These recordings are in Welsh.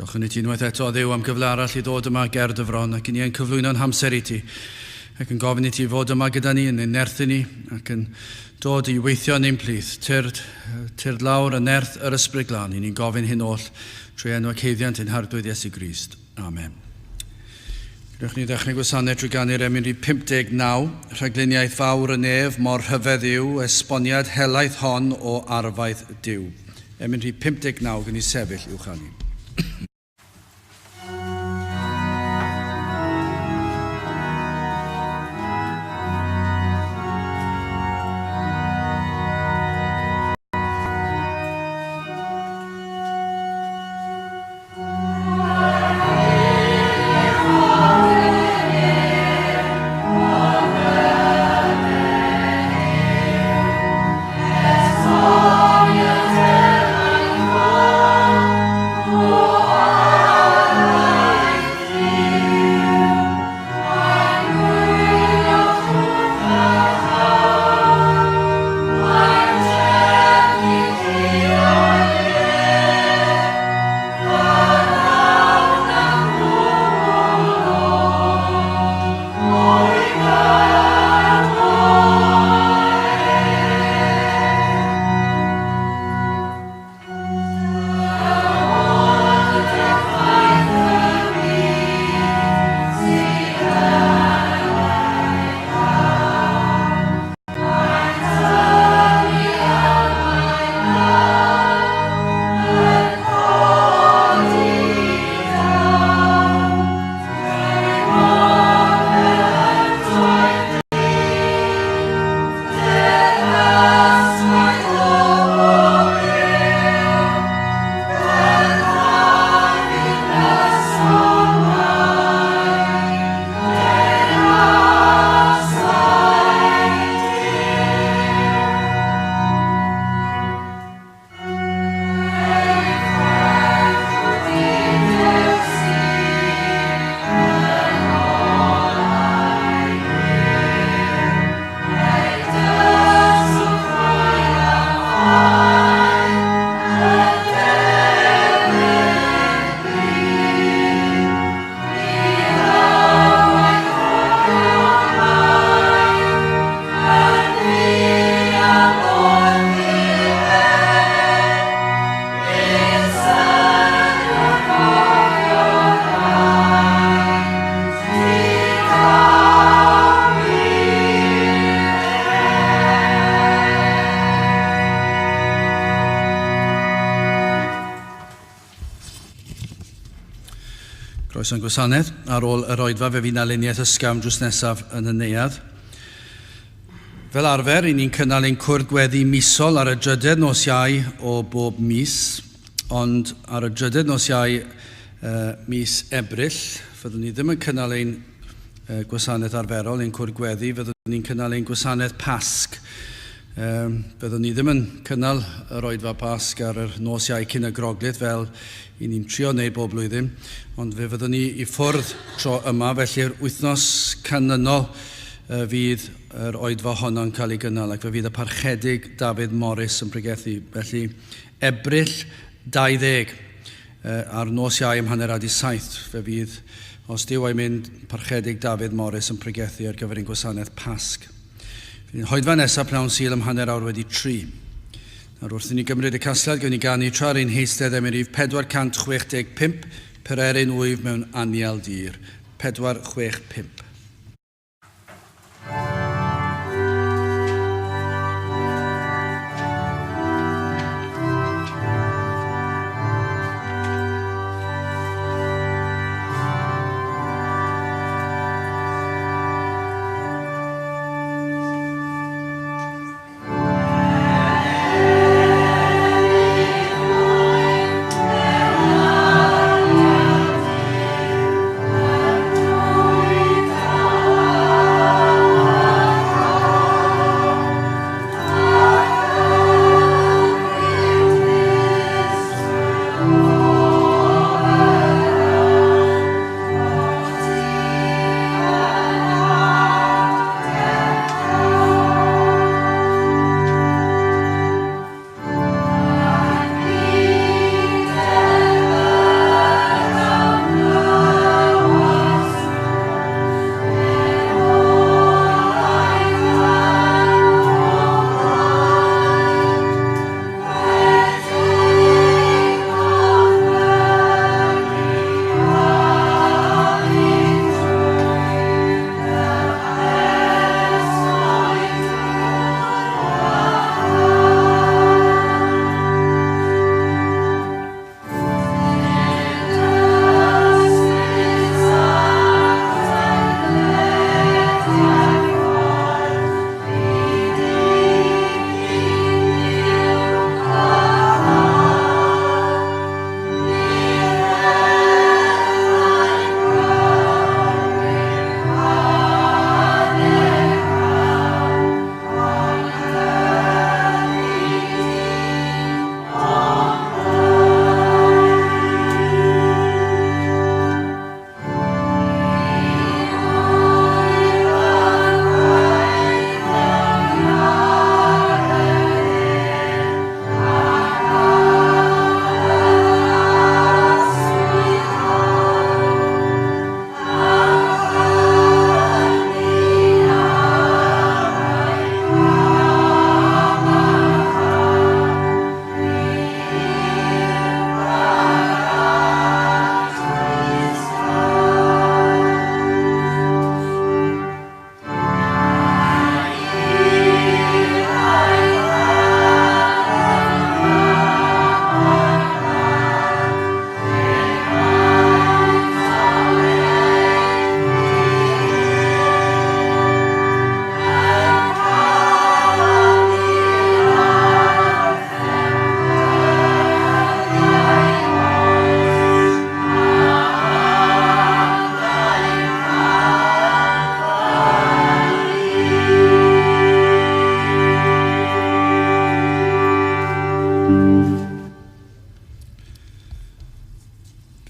Diolch yn i ti unwaith eto, Dduw, am gyfle arall i ddod yma ger dy fron ac yn i yn cyflwyno'n hamser i ti ac yn gofyn i ti fod yma gyda ni yn ein nerthu ni ac yn dod i weithio yn ein plith. Tyrd lawr y nerth yr ysbryd glân. I ni'n gofyn hyn oll trwy enw ceiddiant ein hardwydd Iesu Grist. Amen. Gwnewch ni ddechrau gwasanaeth trwy ganu'r emyn rhif 59, rhagluniaeth fawr y nef mor rhyfedd yw, esboniad helaeth hon o arfaeth Duw. Emyn rhif 59 gan i sefyll i'w chanu. Croeso'n gwasanaeth ar ôl yr oedfa fe fi'n aluniaeth ysgafn drws nesaf yn y neuadd. Fel arfer, ni'n cynnal ein cwrdd gweddi misol ar y drydedd nos Iau o bob mis, ond ar y drydedd nos Iau mis Ebrill, fyddwn ni ddim yn cynnal ein gwasanaeth arferol, ein cwrdd gweddi, fyddwn ni'n cynnal ein gwasanaeth Pasg. Byddwn ni ddim yn cynnal yr oedfa Pasg ar yr nos Iau cyn y groglith fel i ni'n trio wneud bob blwyddyn, ond fe fyddwn ni i ffwrdd tro yma, felly'r wythnos canlynol fydd yr oedfa honno'n cael ei gynnal ac fe fydd y parchedig Dafydd Morris yn pregethu. Felly Ebrill 20 ar nos Iau ym hanner 7 fe fydd, os Duw a'i mynd, parchedig Dafydd Morris yn pregethu ar gyfer ein gwasanaeth Pasg. Hoedfa nesaf pnawn Sul ym hanner awr wedi 3. Nawr wrth i ni gymryd y casgliad, gwni ganu tra'r ein heistedd am rhif 465, Pererin Wyf mewn anial dir. 465.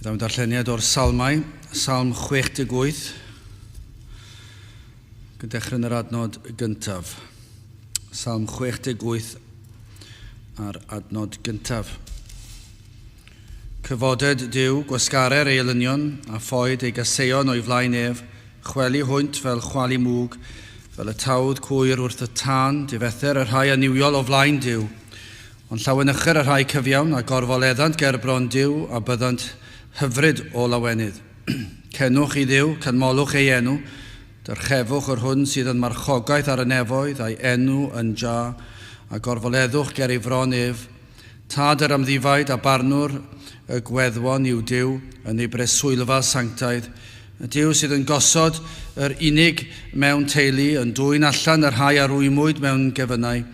Dawn darlleniad o'r salmau, Salm 68, gyda dechrau yn yr adnod gyntaf. Salm 68 ar adnod gyntaf. Cyfoded Duw, gwasgarer ei elynion, a phoed ei gaseuon o'i flaen ef, chweli hwynt fel chwali mwg, fel y tawdd cwyr wrth y tân, difether y rhai aniwiol o flaen Duw, ond llawenychir y rhai cyfiawn a gorfoleddant gerbron Duw a byddant hyfryd o lawenydd. Cenwch i Dduw, canmolwch ei enw, dyrchefwch yr hwn sydd yn marchogaeth ar y nefoedd, a'i enw yn ja, a gorfoleddwch ger ei fron ef. Tad yr amddifaid a barnwr y gweddwon i'w Duw yn ei breswylfa sanctaidd. Y Duw sydd yn gosod yr unig mewn teulu, yn dwyn allan yr rhai arwymwyd mewn gefynnau,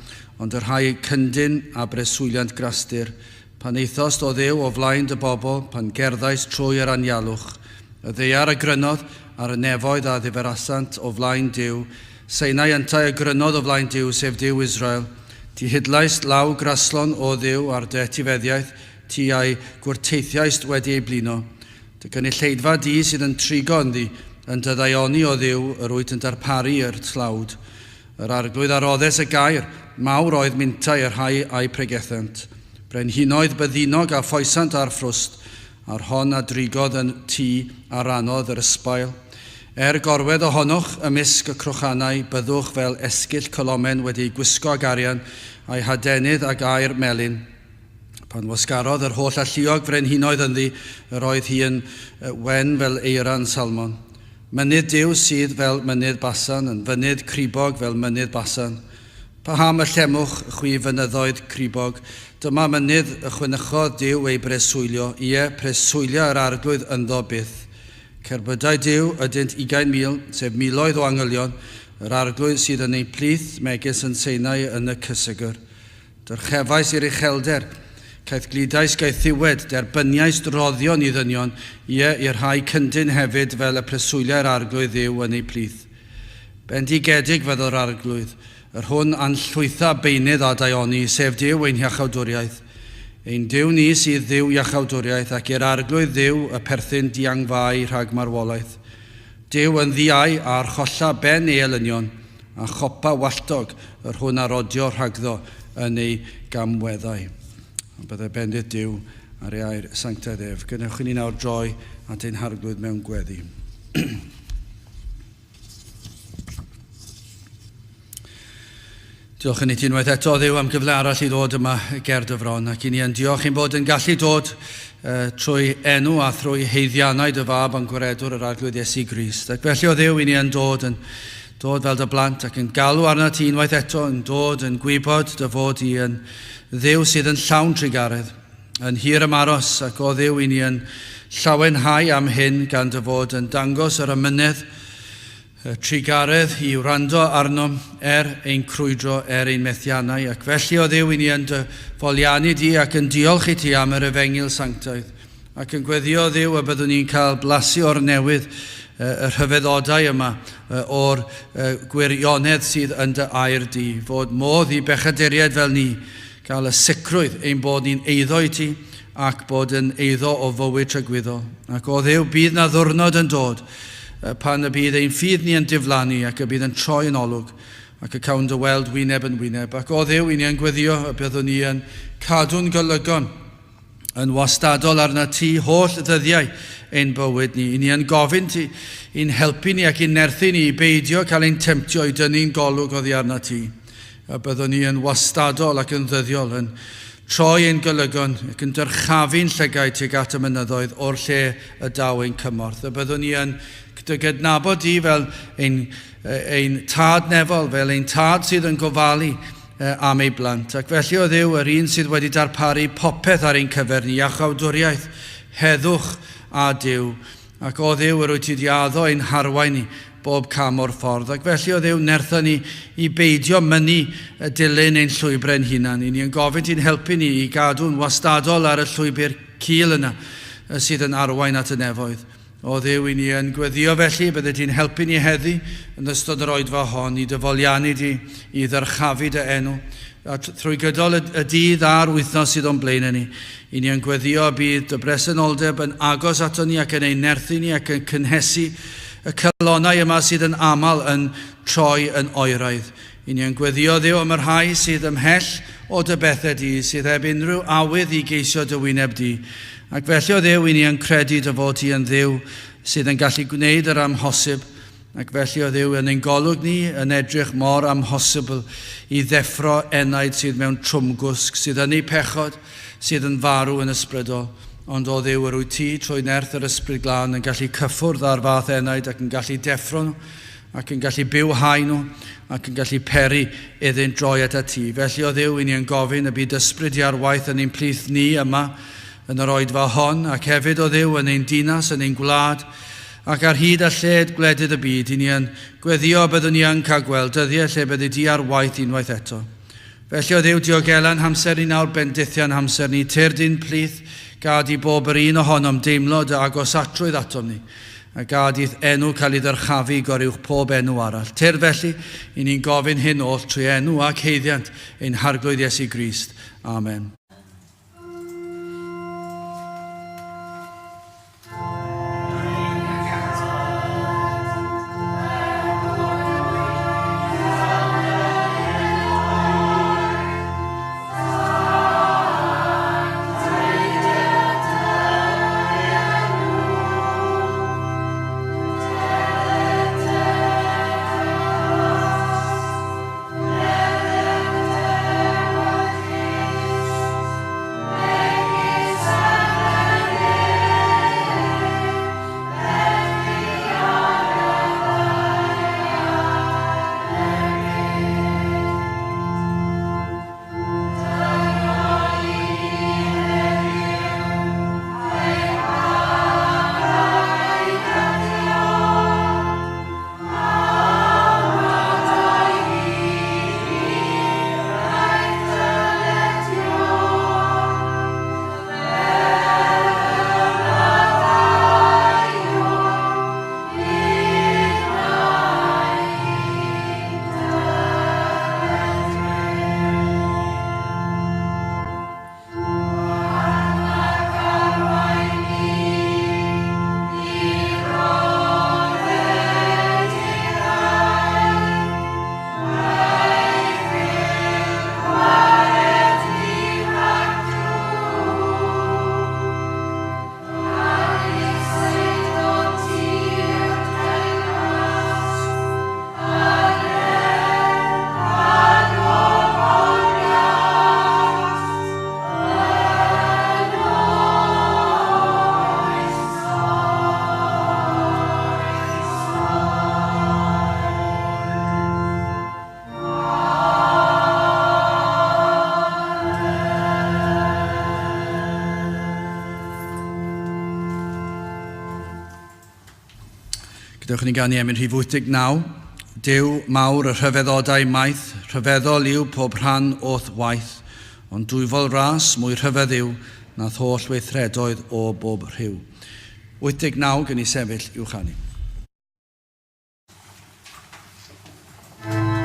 ond yr rhai cyndyn a breswyliant grastur. Pan eithost o Dduw o flaen dy bobl, pan gerddais trwy'r anialwch, y ddeiar y grynodd ar y nefoedd a ddiferasant o flaen Duw, seinau yntau y grynodd o flaen Duw, sef Duw Israel. Ti hydlais law graslon o Dduw ar dy etifeddiaeth, ti a'i gwrteithiaist wedi ei blino. Dy gynulleidfa di sydd yn trigo ynddi, yn dyddaioni o Dduw, yr wyt yn darparu yr tlawd. Yr arglwydd aroddes y gair, mawr oedd mintau yr rhai a'i pregethant. Brenhinoedd byddinog a phoesant ar ffrwst, a'r hon a drigodd yn tŷ a ranodd yr ysbail. Gorwedd ohonoch ymysg y crwchanau, byddwch fel esgyll colomen wedi gwisgo ag arian, a'i hadenydd ag air melyn. Pan wasgarodd yr holl alluog frenhinoedd ynddi, yr oedd hi yn wen fel eiran Salmon. Mynydd Duw sydd fel mynydd Basan, yn fynydd cribog fel mynydd Basan. Paham y llemwch chwi fynyddoedd cribog, dyma mynydd y chwynychodd Duw ei breswylio, ie, preswylio yr arglwydd ynddo byth. Cerbydau Duw ydynt 20,000, sef miloedd o angylion, yr arglwydd sydd yn ei plith megis yn seinau yn y cysygyr. Dyrchefais i'r uchelder, caeth glidais gaethiwed, derbyniais droddion i ddynion, ie, i'r rhai cyndyn hefyd fel y preswyliau'r arglwydd Duw yn ei plith. Bendigedig fydd o'r arglwydd, yr hwn anllwytha beinydd a daioni, sef Duw ein iachawdwriaeth. Ein Duw ni sydd Dduw iachawdwriaeth, ac i'r arglwydd Dduw y perthyn diangfau rhag marwolaeth. Duw yn ddiau a'r cholla ben ei elynion, a chopa walltog, yr hwn arodio rhagddo yn ei gamweddau. A byddai bendith Duw ar ei air sanctaidd ef. Gynewch i ni nawr droi at ein harglwydd mewn gweddi. Diolch yn i ti unwaith eto, Dduw, am gyfle arall i ddod yma ger dy fron, ac i ni yn diolch i'n bod yn gallu dod trwy enw a thrwy heiddiannau dy fab yn gwaredwr yr arglwydd Iesu Grist. Ac felly o Dduw, i ni yn dod fel dy blant ac yn galw arna ti unwaith eto, yn dod yn gwybod dy fod i yn Dduw sydd yn llawn trigaredd, yn hir ymaros, ac o Dduw, i ni yn llawenhau am hyn gan dy fod yn dangos yr ymynedd trigaredd i wrando arno ein crwydro, ein methiannau, ac felly o Dduw i ni yn dy foliannu di ac yn diolch i ti am yr efengil sanctaidd, ac yn gweddio Dduw y byddwn ni'n cael blasu o'r newydd y rhyfeddodau yma o'r gwirionedd sydd yn dy air di, fod modd i bechaduriaid fel ni gael y sicrwydd ein bod ni'n eiddo i ti ac bod yn eiddo o fywyd tragwyddol. Ac o Dduw, bydd na ddwrnod yn dod pan y bydd ein ffydd ni yn diflannu ac y bydd yn troi yn olwg ac y cawn dy weld wyneb yn wyneb. Ac o Dduw, i ni yn gweddio y byddwn ni yn cadw'n golygon yn wastadol arna ti holl ddyddiau ein bywyd ni. I ni yn gofyn ti i'n helpu ni ac i'n nerthu ni i beidio cael ein temtio i dynnu'n golwg oddi arna ti. A byddwn ni yn wastadol ac yn ddyddiol yn troi ein golygon ac yn dyrchafu'n llygau tuag at y mynyddoedd o'r lle y daw ein cymorth. A byddwn ni yn dy gydnabod di fel ein tad nefol, fel ein tad sydd yn gofalu am ei blant. Ac felly o Dduw, yr un sydd wedi darparu popeth ar ein cyfer ni, iachawdwriaeth, heddwch a Duw. Ac o Dduw, yr wyt ti di addo ein harwain ni bob cam o'r ffordd. Ac felly o Dduw, nertho ni i beidio mynnu dilyn ein llwybrau'n hunan. I ni yn gofyn ti'n helpu ni i gadw'n wastadol ar y llwybr cil yna sydd yn arwain at y nefoedd. O Dduw, i ni yn gweddio felly, bydde ti'n helpu ni heddi yn ystod yr oedfa hon i dyfoliannu di, i ddyrchafu dy enw, trwy gydol y dydd a'r wythnos sydd o'n blaen ni. I ni yn gweddio bydd y bresenoldeb yn agos ato ni ac yn ei nerthu ni ac yn cynhesu y cylonau yma sydd yn aml yn troi yn oeraidd. I ni yn gweddio Dduw am yr rhai sydd ymhell o dy bethau di, sydd heb unrhyw awydd i geisio dy wyneb di. Ac felly o Dduw, i ni yn credu dy fod ti yn Dduw sydd yn gallu gwneud yr amhosib. Ac felly o Dduw, yn ein golwg ni yn edrych mor amhosibl i ddeffro enaid sydd mewn trwmgwsg, sydd yn ei pechod, sydd yn farw yn ysbrydol. Ond o Dduw, yr wyt ti trwy nerth yr ysbryd glân yn gallu cyffwrdd ar fath enaid ac yn gallu deffro nhw, ac yn gallu bywhau nhw, ac yn gallu peri iddynt droi at ti. Felly o Dduw, i ni yn gofyn y bydd ysbryd i ar waith yn ein plith ni yma yn yr oedfa hon, ac hefyd o Dduw yn ein dinas, yn ein gwlad, ac ar hyd a lled gwledydd y byd, i ni yn gweddio byddwn ni yn cael gweld dyddiau lle byddu di ar waith unwaith eto. Felly o Dduw, diogelan hamser ni nawr, bendithian hamser ni, turdyn plith, gad i bob yr un ohonom deimlod a agosatrwydd atom ni, a gad i'th enw cael ei ddyrchafu goriwch pob enw arall. Tyr felly, i ni'n gofyn hyn oll trwy enw ac heiddiant ein harglwydd Iesu Grist. Amen. Gadewch ni ganu emyn rhif 89. Duw mawr y rhyfeddodau maith, rhyfeddol yw pob rhan o'th waith, ond dwyfol ras mwy rhyfedd yw nath holl weithredoedd o bob rhyw. 89 gen i sefyll i'w chanu. Yeah.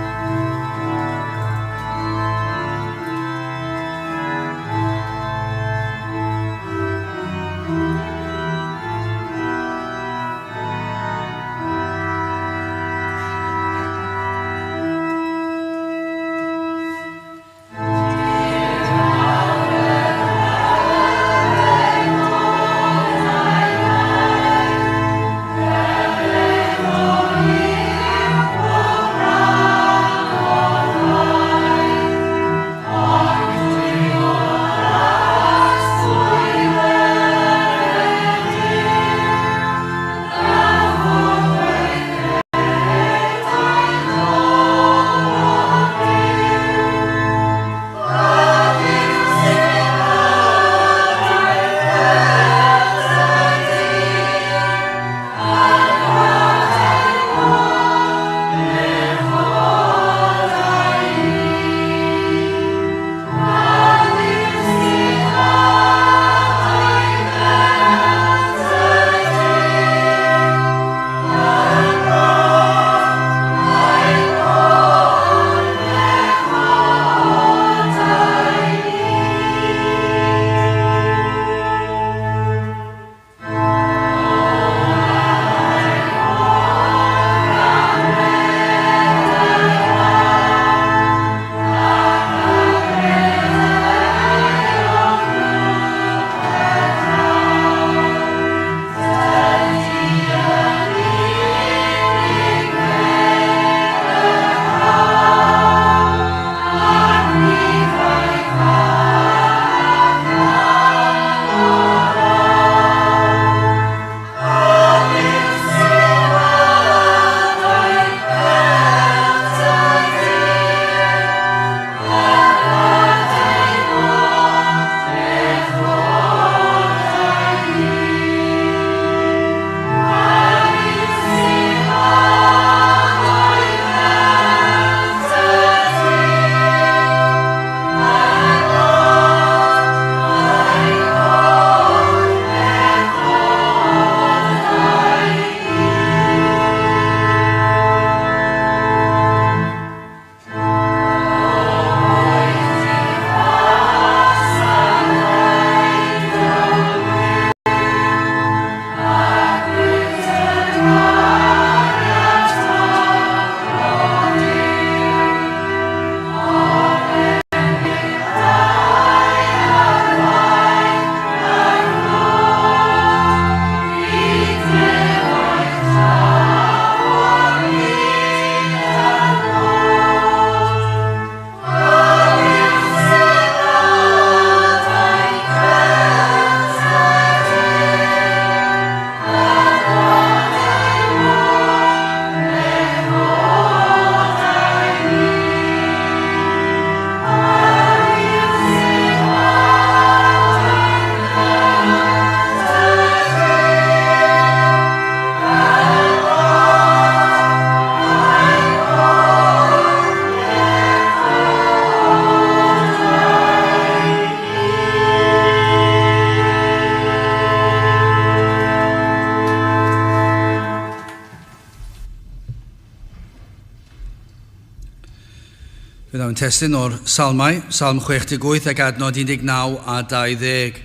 Bydd o'n testyn o'r salmau, Salm 68 ac adnod 19 a 20.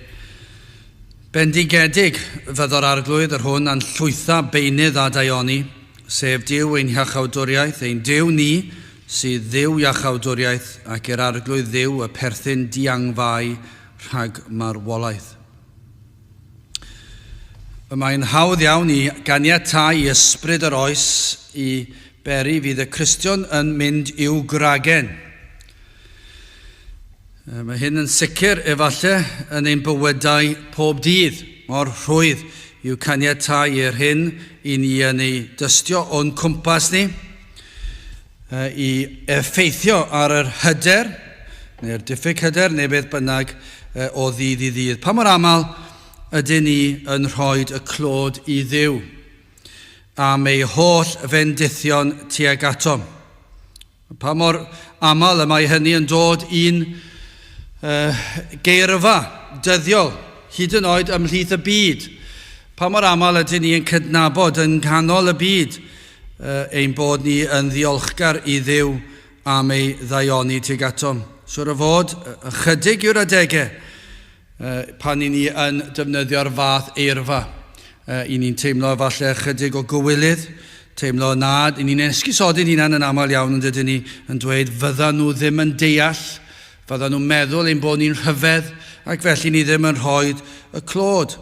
Bendigedig fyddo'r arglwydd yr hwn a'n llwytha beunydd a daioni, sef Duw ein iachawdwriaeth, ein Duw ni, sydd Dduw iachawdwriaeth ac yr arglwydd Dduw y perthyn diangfau rhag marwolaeth. Mae'n hawdd iawn i ganiatáu i ysbryd yr oes i beri fydd y Cristion yn mynd i'w gragen. Mae hyn yn sicr efallai yn ein bywydau pob dydd, mor rhwydd i'w caniatáu i'r hyn i ni yn ei dystio o'n cwmpas ni, i effeithio ar yr hyder, neu'r diffyg hyder, neu beth bynnag o ddydd i ddydd. Pa mor aml ydyn ni yn rhoi y clod i Dduw am ei holl fendithion tuag atom. Pa mor aml y mae hynny yn dod un geirfa dyddiol, hyd yn oed ymhlith y byd. Pa mor aml ydyn ni yn cydnabod yn canol y byd ein bod ni yn ddiolchgar i Dduw am ei ddaioni tuag atom. Siwr o fod, ychydig yw'r adegau pan i ni yn defnyddio'r fath eirfa. I ni'n teimlo falle chydig o gywilydd, teimlo nad, i ni'n esgusodu'n hunan yn aml iawn yn dydyn ni yn dweud fyddan nhw ddim yn deall, fyddan nhw'n meddwl ein bod ni'n rhyfedd ac felly ni ddim yn rhoi y clod.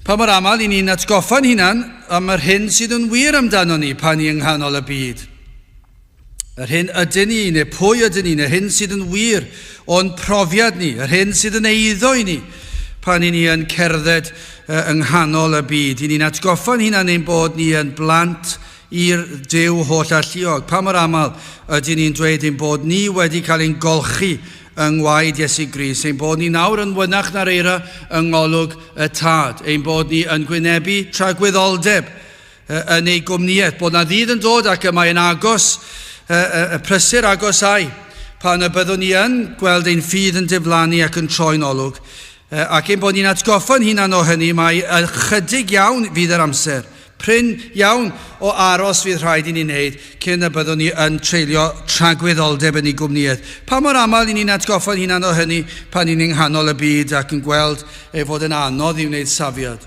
Pa mor aml i ni'n atgoffa'n hunan am yr hyn sydd yn wir amdano ni pan ni yng nghanol y byd. Yr hyn ydyn ni, neu pwy ydyn ni, yr hyn sydd yn wir o'n profiad ni, yr hyn sydd yn eiddo i ni pan i ni yn cerdded yng nghanol y byd. I ni'n atgoffa'n hunan ein bod ni yn blant i'r Duw holl alluog. Pa mor aml ydyn ni'n dweud ein bod ni wedi cael ein golchi yng ngwaed Iesu Grist, ein bod ni nawr yn wynach na'r eira yng ngolwg y tad, ein bod ni yn gwynebu tragwyddoldeb yn ei gwmniaeth, bod na ddydd yn dod ac yma yn agos, y prysur agosau pan y byddwn ni yn gweld ein ffydd yn diflannu ac yn troi'n olwg, ac ein bod ni'n atgoffa'n hunan o hynny, mae ychydig iawn fydd yr amser, prin iawn o aros fydd rhaid i ni wneud cyn y byddwn ni yn treulio tragwyddoldeb yn ei gwmniaeth. Pa mor aml i ni'n atgoffa'n hunan o hynny pan ni'n yng nghanol y byd ac yn gweld ei fod yn anodd i wneud safiad.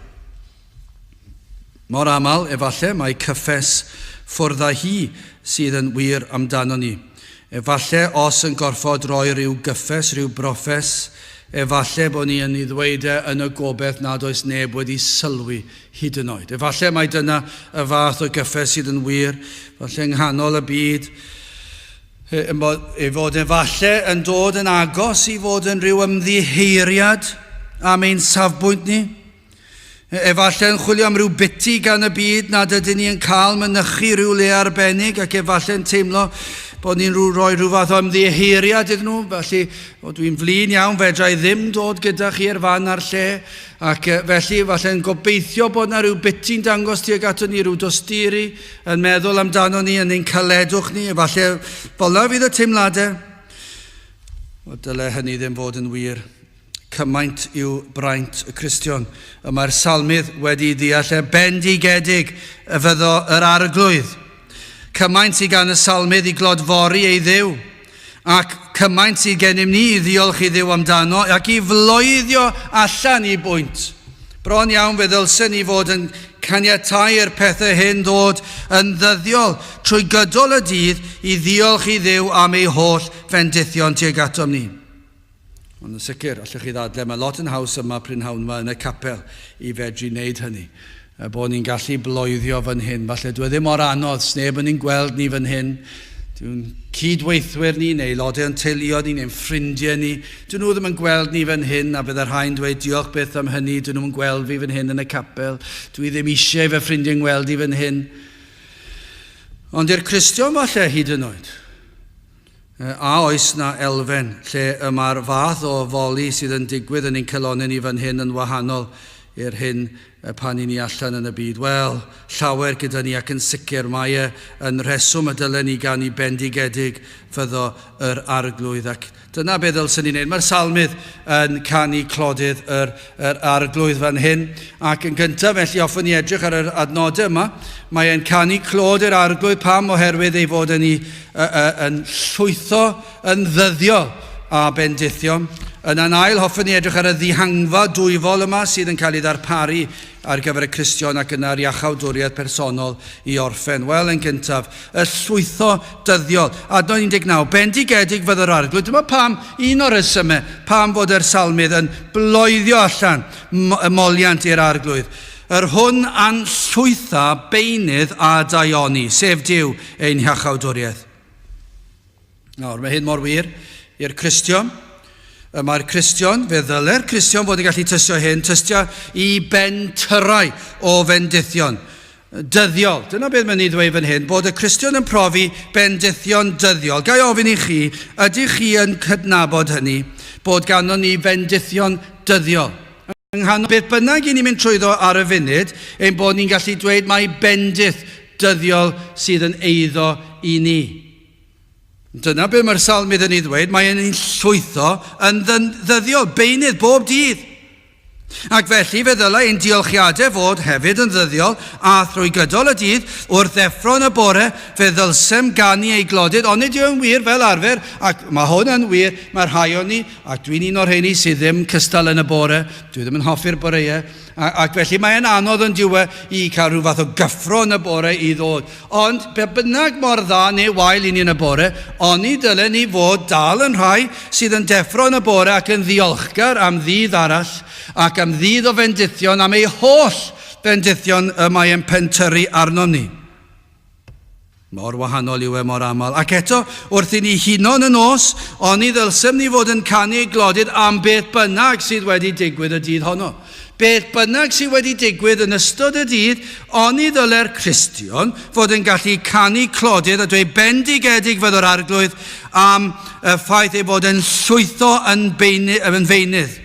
Mor aml, efallai, mae cyffes ffwrdd â hi sydd yn wir amdano ni. Efallai os yn gorfod roi rhyw gyffes, rhyw broffes, efallai bod ni yn ei ddweud yn y gobeith nad oes neb wedi sylwi hyd yn oed. Efallai mae dyna y fath o gyffes sydd yn wir, efallai yng nghanol y byd, ei fod efallai yn dod yn agos i fod yn rhyw ymddiheiriad am ein safbwynt ni. Efallai yn chwilio am rhyw biti gan y byd nad ydyn ni yn cael mynychu rhyw le arbennig ac efallai yn teimlo bod ni'n rhoi rhyw fath o ymddiheiriad iddyn nhw. Felly, dwi'n flin iawn, fedrai ddim dod gyda chi ar fan ar lle ac felly efallai'n gobeithio bod na rhyw biti'n dangos tuag ato ni, rhyw dosturi yn meddwl amdano ni yn ein caledwch ni. Efallai bola fydd y teimladau. Dyle hynny ddim fod yn wir. Cymaint yw braint y Cristion. Mae'r salmydd wedi ddeall bendigedig y fyddo yr arglwydd. Cymaint sydd gan y salmydd i glodfori ei Dduw, ac cymaint sydd gennym ni i ddiolch i Dduw amdano, ac i floeddio allan i bwynt. Bron iawn fe ddylsen ni fod yn caniatáu'r pethau hyn dod yn ddyddiol trwy gydol y dydd i ddiolch i Dduw am ei holl fendithion tuag atom ni. Ond yn sicr, allwch chi ddadle, mae lot yn haws yma prynhawn yma yn y capel i fedru wneud hynny. Bod ni'n gallu bloeddio fan hyn. Falle dwi ddim mor anodd, sneb yn ni'n gweld ni fan hyn. Dwi'n cydweithwyr ni, neu lodau yn teuluodd ni, neu'n ffrindiau ni. Dyn nhw ddim yn gweld ni fan hyn, a bydd yr rhain dweud diolch beth am hynny, dyn nhw'n gweld fi fan hyn yn y capel. Dwi ddim eisiau fy ffrindiau'n gweld i fan hyn. Ond i'r Cristion falle hyd yn oed. A oes na elfen lle mae'r fath o foli sydd yn digwydd yn ein celonau ni fan hyn yn wahanol i'r hyn pan i ni allan yn y byd. Wel, llawer gyda ni ac yn sicr mae yn reswm y dylen ni gan i bendigedig fyddo yr arglwydd. Ac dyna beth ddylsyn ni'n neud. Mae'r salmydd yn canu clodydd yr arglwydd fan hyn. Ac yn gyntaf, felly hoffwn ni edrych ar yr adnodau yma. Mae e'n canu clod yr arglwydd pam oherwydd ei fod yn llwytho yn ddyddiol a bendithion. Yn ail, hoffwn ni edrych ar y ddihangfa dwyfol yma sydd yn cael ei ddarparu ar gyfer y Cristion ac yna'r iachawdwriaeth personol i orffen. Wel, yn gyntaf, y llwytho dyddiol. Adnod 19, bendigedig fydd yr arglwydd. Dyma pam, un o'r resymau, pam fod yr salmydd yn bloeddio allan y moliant i'r arglwydd. Yr hwn a'n llwytha beinydd a daioni, sef Duw ein iachawdwriaeth. Nawr, mae hyn mor wir i'r Cristion. Mae'r Cristion, fe ddylai'r Cristion fod yn gallu tystio hyn, tystio i ben tyrau o fendithion dyddiol. Dyna beth mae'n ei ddweud fan hyn, bod y Cristion yn profi bendithion dyddiol. Gai ofyn i chi, ydych chi yn cydnabod hynny, bod ganddo ni bendithion dyddiol? Yng nghanol beth bynnag i ni'n mynd trwyddo ar y funud, ein bod ni'n gallu dweud mae bendith dyddiol sydd yn eiddo i ni. Dyna beth mae'r salmydd yn ei ddweud, mae'n llwytho yn ddyddiol, beinydd bob dydd. Ac felly fe ddylai ein diolchiadau fod hefyd yn ddyddiol a thrwy gydol y dydd wrth effro'n y bore fe ddylsem ganu ei glodydd, ond nid yw'n wir fel arfer, ac mae hwn yn wir, mae'r rhai o ni, ac dwi'n un o'r rheini sydd ddim cystal yn y bore, dwi ddim yn hoffi'r boreau, ac felly mae'n anodd yn diwedd i cael rhyw fath o gyffro yn y bore i ddod. Ond be bynnag mor dda neu wael i ni yn y bore, ond ni dylen ni fod dal yn rhai sydd yn deffro yn y bore ac yn ddiolchgar am ddydd arall ac am ddydd o fendithion, am ei holl fendithion y mae yn pentyrru arno ni. Mor wahanol yw mor aml. Ac eto, wrth i ni huno'n y nos, ond ni ddylsem ni fod yn canu ei glodydd am beth bynnag sydd wedi digwydd y dydd honno. Beth bynnag sydd wedi digwydd yn ystod y dydd, ond ni ddylai'r Cristion fod yn gallu canu clodydd a dweud bendigedig fydd yr arglwydd am y ffaith ei fod yn llwytho yn feinydd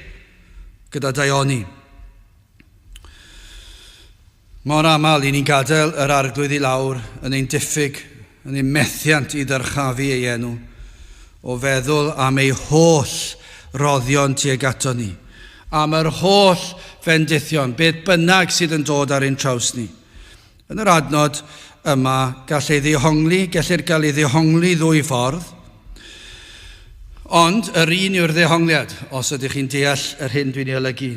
gyda daioni. Mor aml i ni'n gadael yr arglwydd i lawr yn ein diffyg, yn ein methiant i ddyrchafu ei enw, o feddwl am ei holl roddion tuag ato ni, am yr holl fendithion, beth bynnag sydd yn dod ar ein traws ni. Yn yr adnod yma, gellir gael ei ddehongli ddwy ffordd, ond yr un yw'r ddehongliad, os ydych chi'n deall yr hyn dwi'n ei olygu.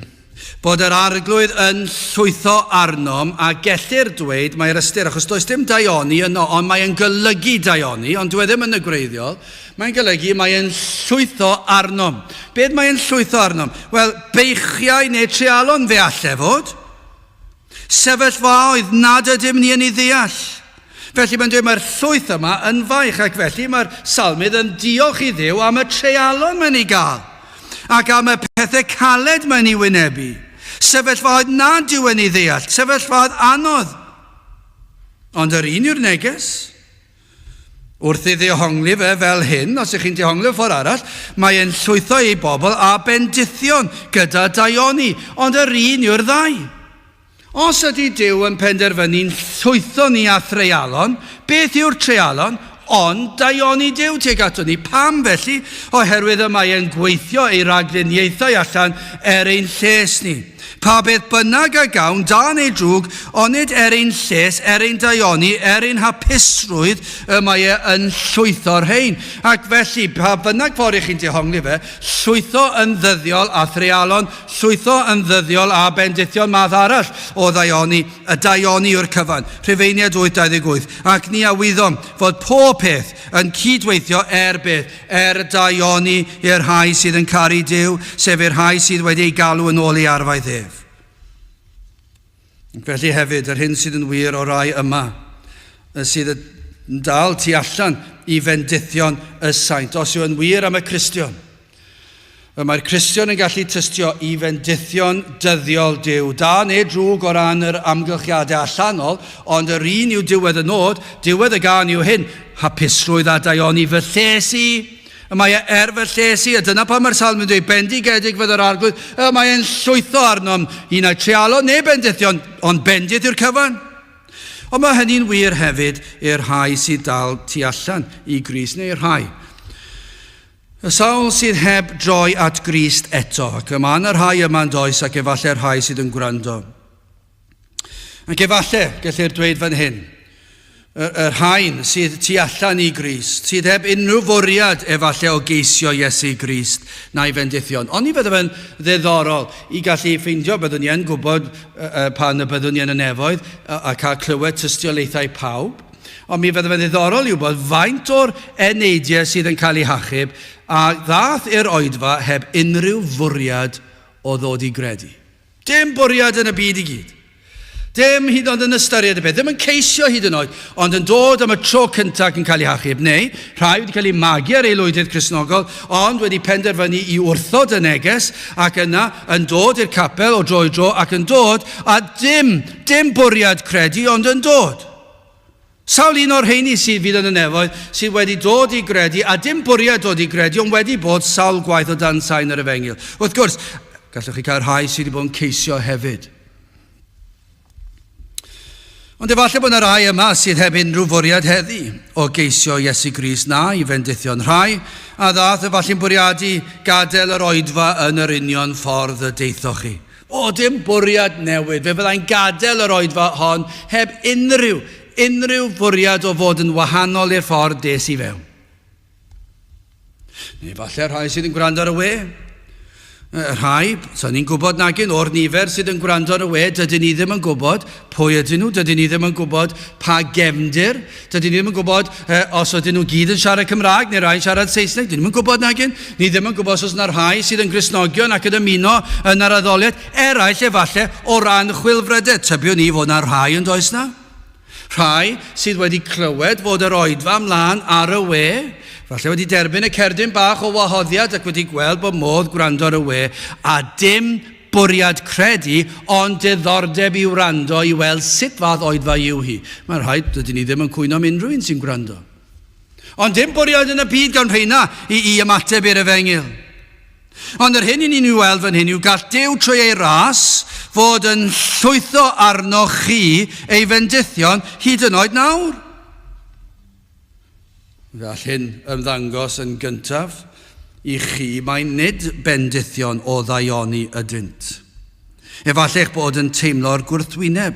Bod yr arglwydd yn llwytho arnom a gellir dweud mae'r ystyr, achos does dim daioni yno, ond mae'n golygu daioni, ond dwi ddim yn y gwreiddiol, mae'n golygu mae'n llwytho arnom. Beth mae'n llwytho arnom? Wel, beichiau neu trealon fe alle fod, sefyllfaoedd nad ydym ni yn ei ddeall. Felly mae'n dweud mae'r llwyth yma yn faich, ac felly mae'r salmydd yn diolch i Dduw am y trealon mae'n ei gael, ac am y pethau caled mae'n ei wynebu. Sefyllfaoedd nad yw yn ei ddeall, sefyllfaoedd anodd. Ond yr un yw'r neges. Wrth i ddehongli fe fel hyn, os ych chi'n dehongli ffordd arall, mae'n llwytho i bobl a bendithion gyda daioni, ond yr un yw'r ddau. Os ydy Duw yn penderfynu'n llwytho ni a threialon, beth yw'r treialon? Ond daioni Duw tuag ato ni. Pam felly? Oherwydd y mae e'n gweithio ei ragluniaethau allan ein lles ni. Pa beth bynnag a gawn, da neu drwg, ond nid ein lles, ein daioni, ein hapusrwydd y mae e'n llwytho rhain. Ac felly, pa bynnag ffordd i chi'n dehongli fe, llwytho yn ddyddiol a threialon, llwytho yn ddyddiol a bendithion math arall o daioni, y daioni yw'r cyfan. Rhufeiniad 8:28. Ac ni awyddom fod pob peth yn cydweithio beth? Daioni i'r rhai sydd yn caru Duw, sef i'r rhai sydd wedi ei galw yn ôl i arfau ef. Felly hefyd, yr hyn sydd yn wir o rai yma, sydd yn dal tu allan i fendithion y saint, os yw yn wir am y Cristion. Mae'r Cristion yn gallu tystio i fendithion dyddiol Duw, da neu drwg o ran yr amgylchiadau allanol, ond yr un yw diwedd y nod, diwedd y gan yw hyn, hapusrwydd a daioni fy lles i, Mae fy llesi, a dyna pan mae'r salm yn dweud, bendigedig fydd yr arglwydd, mae e'n llwytho arnom i na trealo neu bendithion, ond bendith yw'r cyfan. Ond mae hynny'n wir hefyd i'r rhai sydd dal tu allan i Grist neu'r rhai. Y sawl sydd heb droi at Grist eto, ac yma yna'r rhai yma'n does ac efallai'r rhai sydd yn gwrando. Ac efallai, gellir dweud fan hyn, y rhain sydd tu allan i Grist, sydd heb unrhyw fwriad efallai o geisio Iesu Grist na'i fendithion. Ond ni byddai fe'n ddiddorol i gallu ffeindio byddwn ni yn gwybod pan y byddwn ni yn y nefoedd a cael clywed tystiolaethau pawb. Ond mi fyddai fe'n ddiddorol i wybod faint o'r eneidiau sydd yn cael eu hachub a ddath i'r oedfa heb unrhyw fwriad o ddod i gredu. Dim bwriad yn y byd i gyd. Dim hyd ond yn ystyried y beth, ddim yn ceisio hyd yn oed, ond yn dod am y tro cyntaf yn cael ei hachub, neu rhai wedi cael ei magu ar aelwydydd Cristnogol, ond wedi penderfynu i wrthod y neges, ac yna yn dod i'r capel o dro i dro, ac yn dod a dim bwriad credu, ond yn dod. Sawl un o'r rheini sydd fydd yn y nefoedd sydd wedi dod i gredu, a dim bwriad dod i gredu, ond wedi bod sawl gwaith o dan sain yr Efengyl. Wrth gwrs, gallwch chi cael rhai sydd wedi bod yn ceisio hefyd. Ond efallai bod yna rai yma sydd heb unrhyw fwriad heddi o geisio Iesu Grist na i fendithion rhai, a ddath efallai'n bwriadu gadael yr oedfa yn yr union ffordd y deithoch chi. O, dim bwriad newid, fe fyddai'n gadael yr oedfa hon heb unrhyw fwriad o fod yn wahanol i'r ffordd des i fewn. Neu efallai rhai sydd yn gwrando ar y we. Rhai, so ni'n gwybod nagyn o'r nifer sydd yn gwrando ar y we, dydyn ni ddim yn gwybod pwy ydyn nhw, dydyn ni ddim yn gwybod pa gefndir, dydyn ni ddim yn gwybod os ydyn nhw gyd yn siarad Cymraeg neu rhai'n siarad Saesneg, dydyn ni ddim yn gwybod nagyn, ni ddim yn gwybod os yna rhai sydd yn Gristnogion ac yn ymuno yn yr addoliad, eraill efallai o ran chwilfrydau, tybiwn ni fod yna rhai yn does na? Rhai sydd wedi clywed fod yr oedfa ymlaen ar y we, falle wedi derbyn y cerdyn bach o wahoddiad ac wedi gweld bod modd gwrando ar y we, a dim bwriad credu, ond diddordeb i wrando i weld sut fath oedfa yw hi. Mae'n rhaid, dydyn ni ddim yn cwyno am unrhyw un sy'n gwrando. Ond dim bwriad yn y byd gan rheina i ymateb i'r Efengyl. Ond yr hyn i ni'n weld fan hyn yw gall Duw trwy ei ras fod yn llwytho arnoch chi ei fendithion hyd yn oed nawr. Gall hyn ymddangos yn gyntaf i chi mae nid bendithion o ddaioni ydynt. Efallai bod yn teimlo'r gwrthwyneb.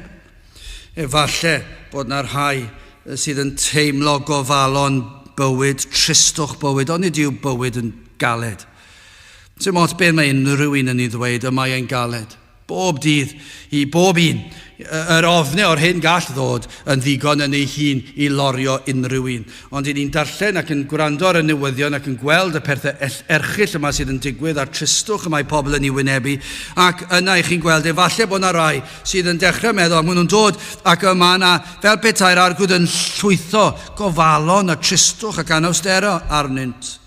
Efallai bod yna rhai sydd yn teimlo gofalon bywyd, tristwch bywyd, ond nid yw bywyd yn galed. Dim ots beth mae unrhyw un yn ei ddweud, y mae e'n galed. Bob dydd, i bob un, yr ofnau o'r hyn gall ddod yn ddigon yn ei hun i lorio unrhyw un. Ond ni'n darllen ac yn gwrando ar y newyddion ac yn gweld y pethau erchyll yma sydd yn digwydd a'r tristwch yma i pobl yn ei wynebu, ac yna i chi'n gweld efallai bod yna rai sydd yn dechrau meddwl, maen nhw'n dod ac yma yna fel petai'r arglwydd yn llwytho gofalon a tristwch ac anawstera arnynt.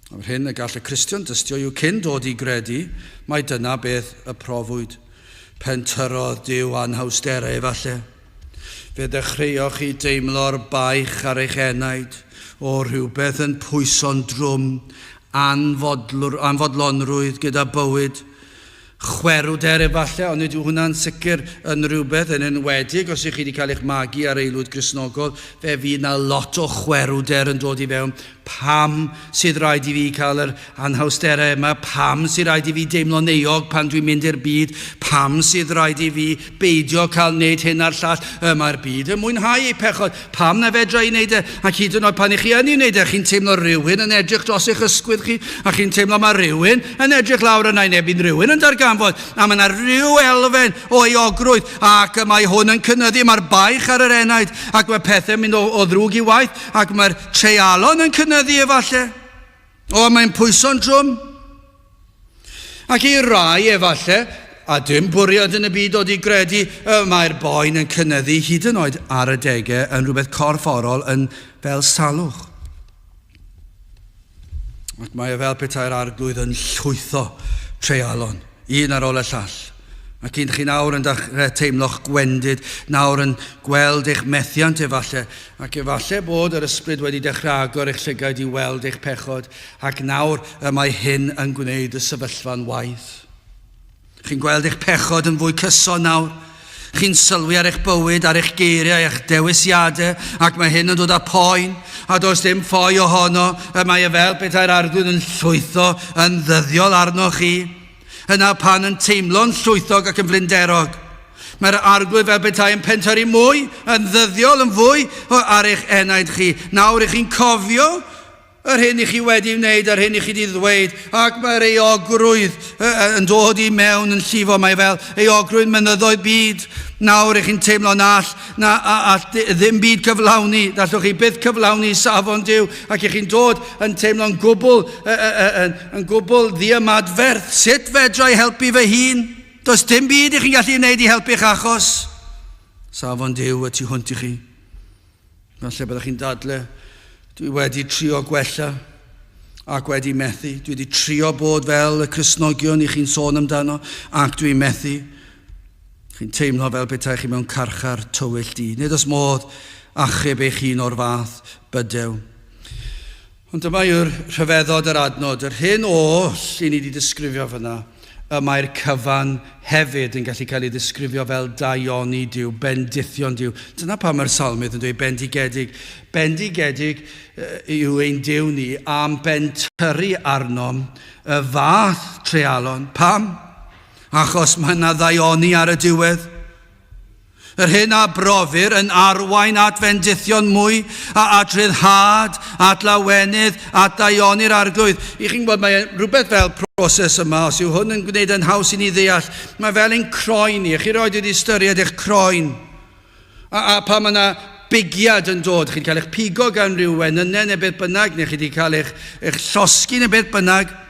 O'r hyn y gall y Cristion dystio yw cyn dod i gredu, mae dyna beth y profwyd. Pentyrodd Duw anhawsterau efallai. Fe ddechreuoch chi deimlo'r baich ar eich enaid o rhywbeth yn pwyso'n drwm, anfodlonrwydd gyda bywyd, chwerwder efallai, ond nid yw hwnna'n sicr yn rhywbeth yn enwedig os ych chi wedi cael eich magu ar aelwyd Gristnogol, fe fydd yna lot o chwerwder yn dod i fewn. Pam sydd rhaid i fi cael yr anhawsterau yma, pam sydd rhaid i fi deimlo neuog pan dwi'n mynd i'r byd, pam sydd rhaid i fi beidio cael wneud hyn a'r llall, mae'r byd yn mwynhau ei pechod, pam na fedra i wneud e, ac hyd yn oed pan i chi yn ei wneud e, chi'n teimlo rhywun yn edrych dros eich ysgwydd chi, a chi'n teimlo mae rhywun yn edrych lawr yna i nebyn rhywun yn darganfod, a mae yna rhyw elfen o eogrwydd, ac mae hwn yn cynyddu, mae'r baich ar yr enaid, ac mae pethau'n mynd o ddrwg i waith, ac mae'r treialon yn cynyddu efallai. O, mae'n pwyso'n drwm. Ac i rai efallai, a dim bwriad yn y byd o di gredu, mae'r boen yn cynyddu hyd yn oed ar y degau yn rhywbeth corfforol yn fel salwch. Ac mae e fel petai'r arglwydd yn llwytho treialon, un ar ôl y llall. Ac un chi nawr yn teimlo'ch gwendid, nawr yn gweld eich methiant efallai, ac efallai bod yr ysbryd wedi dechrau agor eich llygaid i weld eich pechod, ac nawr y mae hyn yn gwneud y sefyllfa'n waith. Chi'n gweld eich pechod yn fwy cyson nawr. Chi'n sylwi ar eich bywyd, ar eich geiriau, eich dewisiadau, ac mae hyn yn dod â poen, a does dim ffoi ohono, mae e fel petai'r arglwydd yn llwytho, yn ddyddiol arnoch chi. Yna pan yn teimlo'n llwythog ac yn flinderog. Mae'r arglwydd fel petai yn pentyrru mwy, yn ddyddiol yn fwy ar eich enaid chi. Nawr ych chi'n cofio yr hyn i chi wedi wneud, yr hyn i chi wedi ddweud, ac mae'r eogrwydd yn dod i mewn yn llifo, mae fel eogrwydd mynyddoedd byd. Nawr ych chi'n teimlo'n all, ddim byd cyflawni, dallwch chi byth cyflawni safon Duw, ac ych chi'n dod yn teimlo'n gwbl ddiamadferth. Sut fedra i helpu fy hun? Does dim byd i chi'n gallu wneud i helpu'ch achos. Safon Duw y tu hwnt i chi. Falle byddwch chi'n dadle, dwi wedi trio gwella ac wedi methu. Dwi wedi trio bod fel y Cristnogion i chi'n sôn amdano ac dwi'n methu. Chi'n teimlo fel petai chi mewn carchar tywyll di. Nid os modd achub eich hun o'r fath bydew. Ond dyma yw'r rhyfeddod yr adnod. Yr hyn oll i ni wedi disgrifio fyna, mae'r cyfan hefyd yn gallu cael ei ddisgrifio fel daioni Duw, bendithion Duw. Dyna pam mae'r salmydd yn dweud bendigedig. Bendigedig yw ein Duw ni am bentyrru arnom y fath treialon. Pam? Achos mae yna ddaioni ar y diwedd. Yr hyn a brofir yn arwain at fendithion mwy, at ryddhad, at lawenydd, at daioni'r arglwydd. I chi'n gwybod, mae rhywbeth fel proses yma, os yw hwn yn gwneud yn haws i ni ddeall, mae fel ein croen ni. Chi roed wedi ystyried eich croen. A pa mae yna bigiad yn dod, chi'n cael eich pigo gan ryw wenynau neu beth bynnag, neu chi wedi cael eich llosgi neu beth bynnag.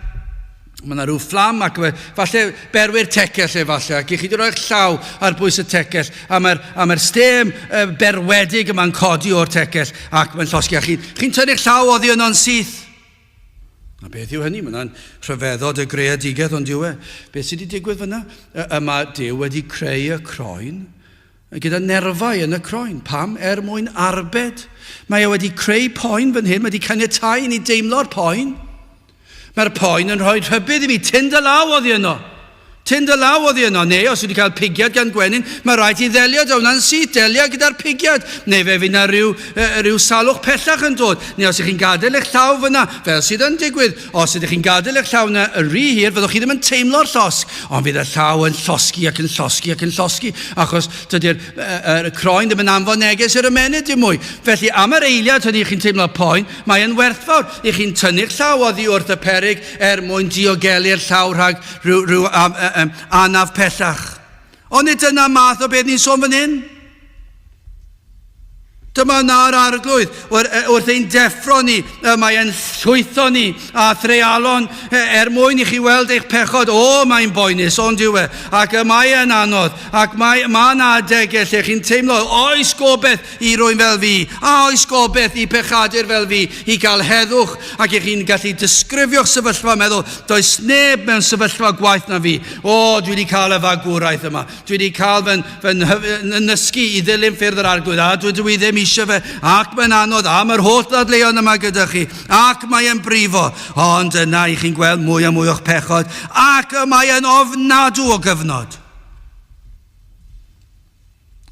Mae yna rhyw fflam ac falle berwyr tegell efallai, ac i chi wedi rhoi'ch llaw ar bwys y tegell, a mae'r stem berwedig yma'n codi o'r tegell ac mae'n llosgi. Chi'n tynnu'ch llaw oddi yno'n syth. A beth yw hynny? Mae yna'n rhyfeddod y greadigedd ond yw e. Beth sydd wedi digwydd fyna? Mae Duw wedi creu y croen gyda nerfau yn y croen. Pam? Mwyn arbed. Mae e wedi creu poen fan hyn, mae wedi caniatáu i ni deimlo'r poen. Mae'r poen yn rhoi rhybydd i mi, tind y law oddi yno. Tind y law oddi yno. Neu os wedi cael pigiad gan Gwenyn, mae rhaid i ddelio hwnna'n syth, delio gyda'r pigiad. Neu fe fydd yna rhyw salwch pellach yn dod. Neu os ydych chi'n gadael eich llaw fyna, fel sydd yn digwydd, os ydych chi'n gadael eich llaw yna yn rhy hir, fyddwch chi ddim yn teimlo'r llosg, ond fydd y llaw yn llosgi ac yn llosgi ac yn llosgi, achos dydy'r croen ddim yn anfon neges i'r ymenydd dim mwy. Felly am yr eiliad hynny chi'n teimlo'r poen, mae'n werthfawr i chi'n tynnu'ch llaw oddi wrth y peryg mwyn diogelu'r llaw rhag rhyw anaf pellach. Ond nid dyna math o beth ni'n sôn fan hyn. Dyma na'r arglwydd, wrth ein deffro ni, mae e'n llwytho ni a threialon mwyn i chi weld eich pechod. Mae'n boenus, ond yw e. Ac mae e'n anodd, ac mae'n adegau lle chi'n teimlo, oes gobeith i rwy'n fel fi, a oes gobeith i pechadur fel fi, i gael heddwch, ac i chi'n gallu disgrifio'ch sefyllfa meddwl, does neb mewn sefyllfa gwaith na fi. Dwi wedi cael y fagwraeth yma. Dwi wedi cael fy nysgu i ddilyn ffyrdd yr arglwydd, a dwi ddim eisiau fe, ac mae'n anodd am yr holl ddadleuon yma gyda chi, ac mae'n brifo, ond yna i chi'n gweld mwy a mwy o'ch pechod, ac mae'n ofnadw o gyfnod.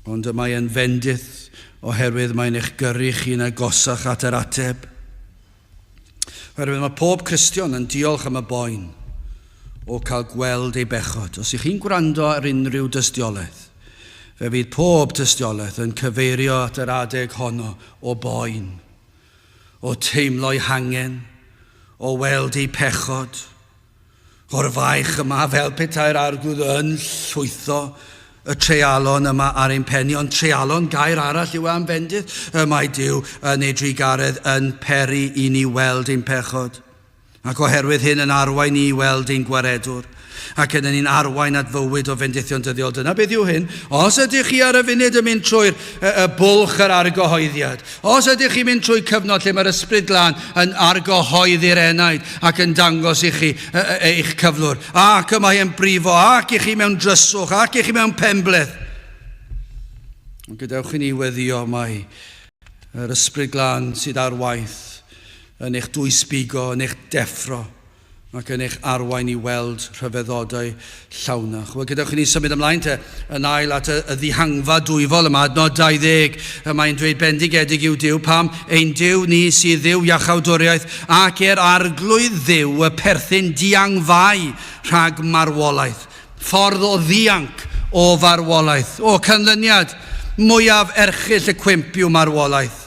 Ond mae'n fendith oherwydd mae'n eich gyrru chi'n agosach at yr ateb. Oherwydd mae pob Cristion yn diolch am y boen o cael gweld ei bechod. Os ych chi'n gwrando ar unrhyw dystiolaeth, fe fydd pob dystiolaeth yn cyfeirio at yr adeg honno o boen, o teimlo'i hangen, o weld ei pechod, o'r faich yma fel petai'r arglwydd yn llwytho y treialon yma ar ein penni, ond treialon gair arall yw am fendith, mae Duw yn ei drigaredd yn peri i ni weld ein pechod. Ac oherwydd hyn yn arwain i weld ein gwaredwr. ac yna ni'n arwain at fywyd o fendithion dyddiol. Dyna beth yw hyn. Os ydych chi ar y funud yn mynd trwy'r bwlch yr argyhoeddiad, os ydych chi'n mynd trwy cyfnod lle mae'r Ysbryd Glân yn argyhoeddi'r enaid ac yn dangos i chi eich cyflwr, ac yma hi'n brifo, ac i chi mewn dryswch, ac i chi mewn penbleth. Gadewch i ni weddio mai yr Ysbryd Glân sydd ar waith yn eich dwysbigo, yn eich deffro, ac yn eich arwain i weld rhyfeddodau llawnach. Wel, gadewch i ni symud ymlaen te yn ail at y ddihangfa dwyfol yma, adnod 20. Mae'n dweud bendigedig yw Duw, pam ein Duw ni sydd Dduw iachawdwriaeth ac arglwydd Dduw y perthyn diangfau rhag marwolaeth. Ffordd o ddianc o farwolaeth, o canlyniad mwyaf erchyll y cwymp yw marwolaeth.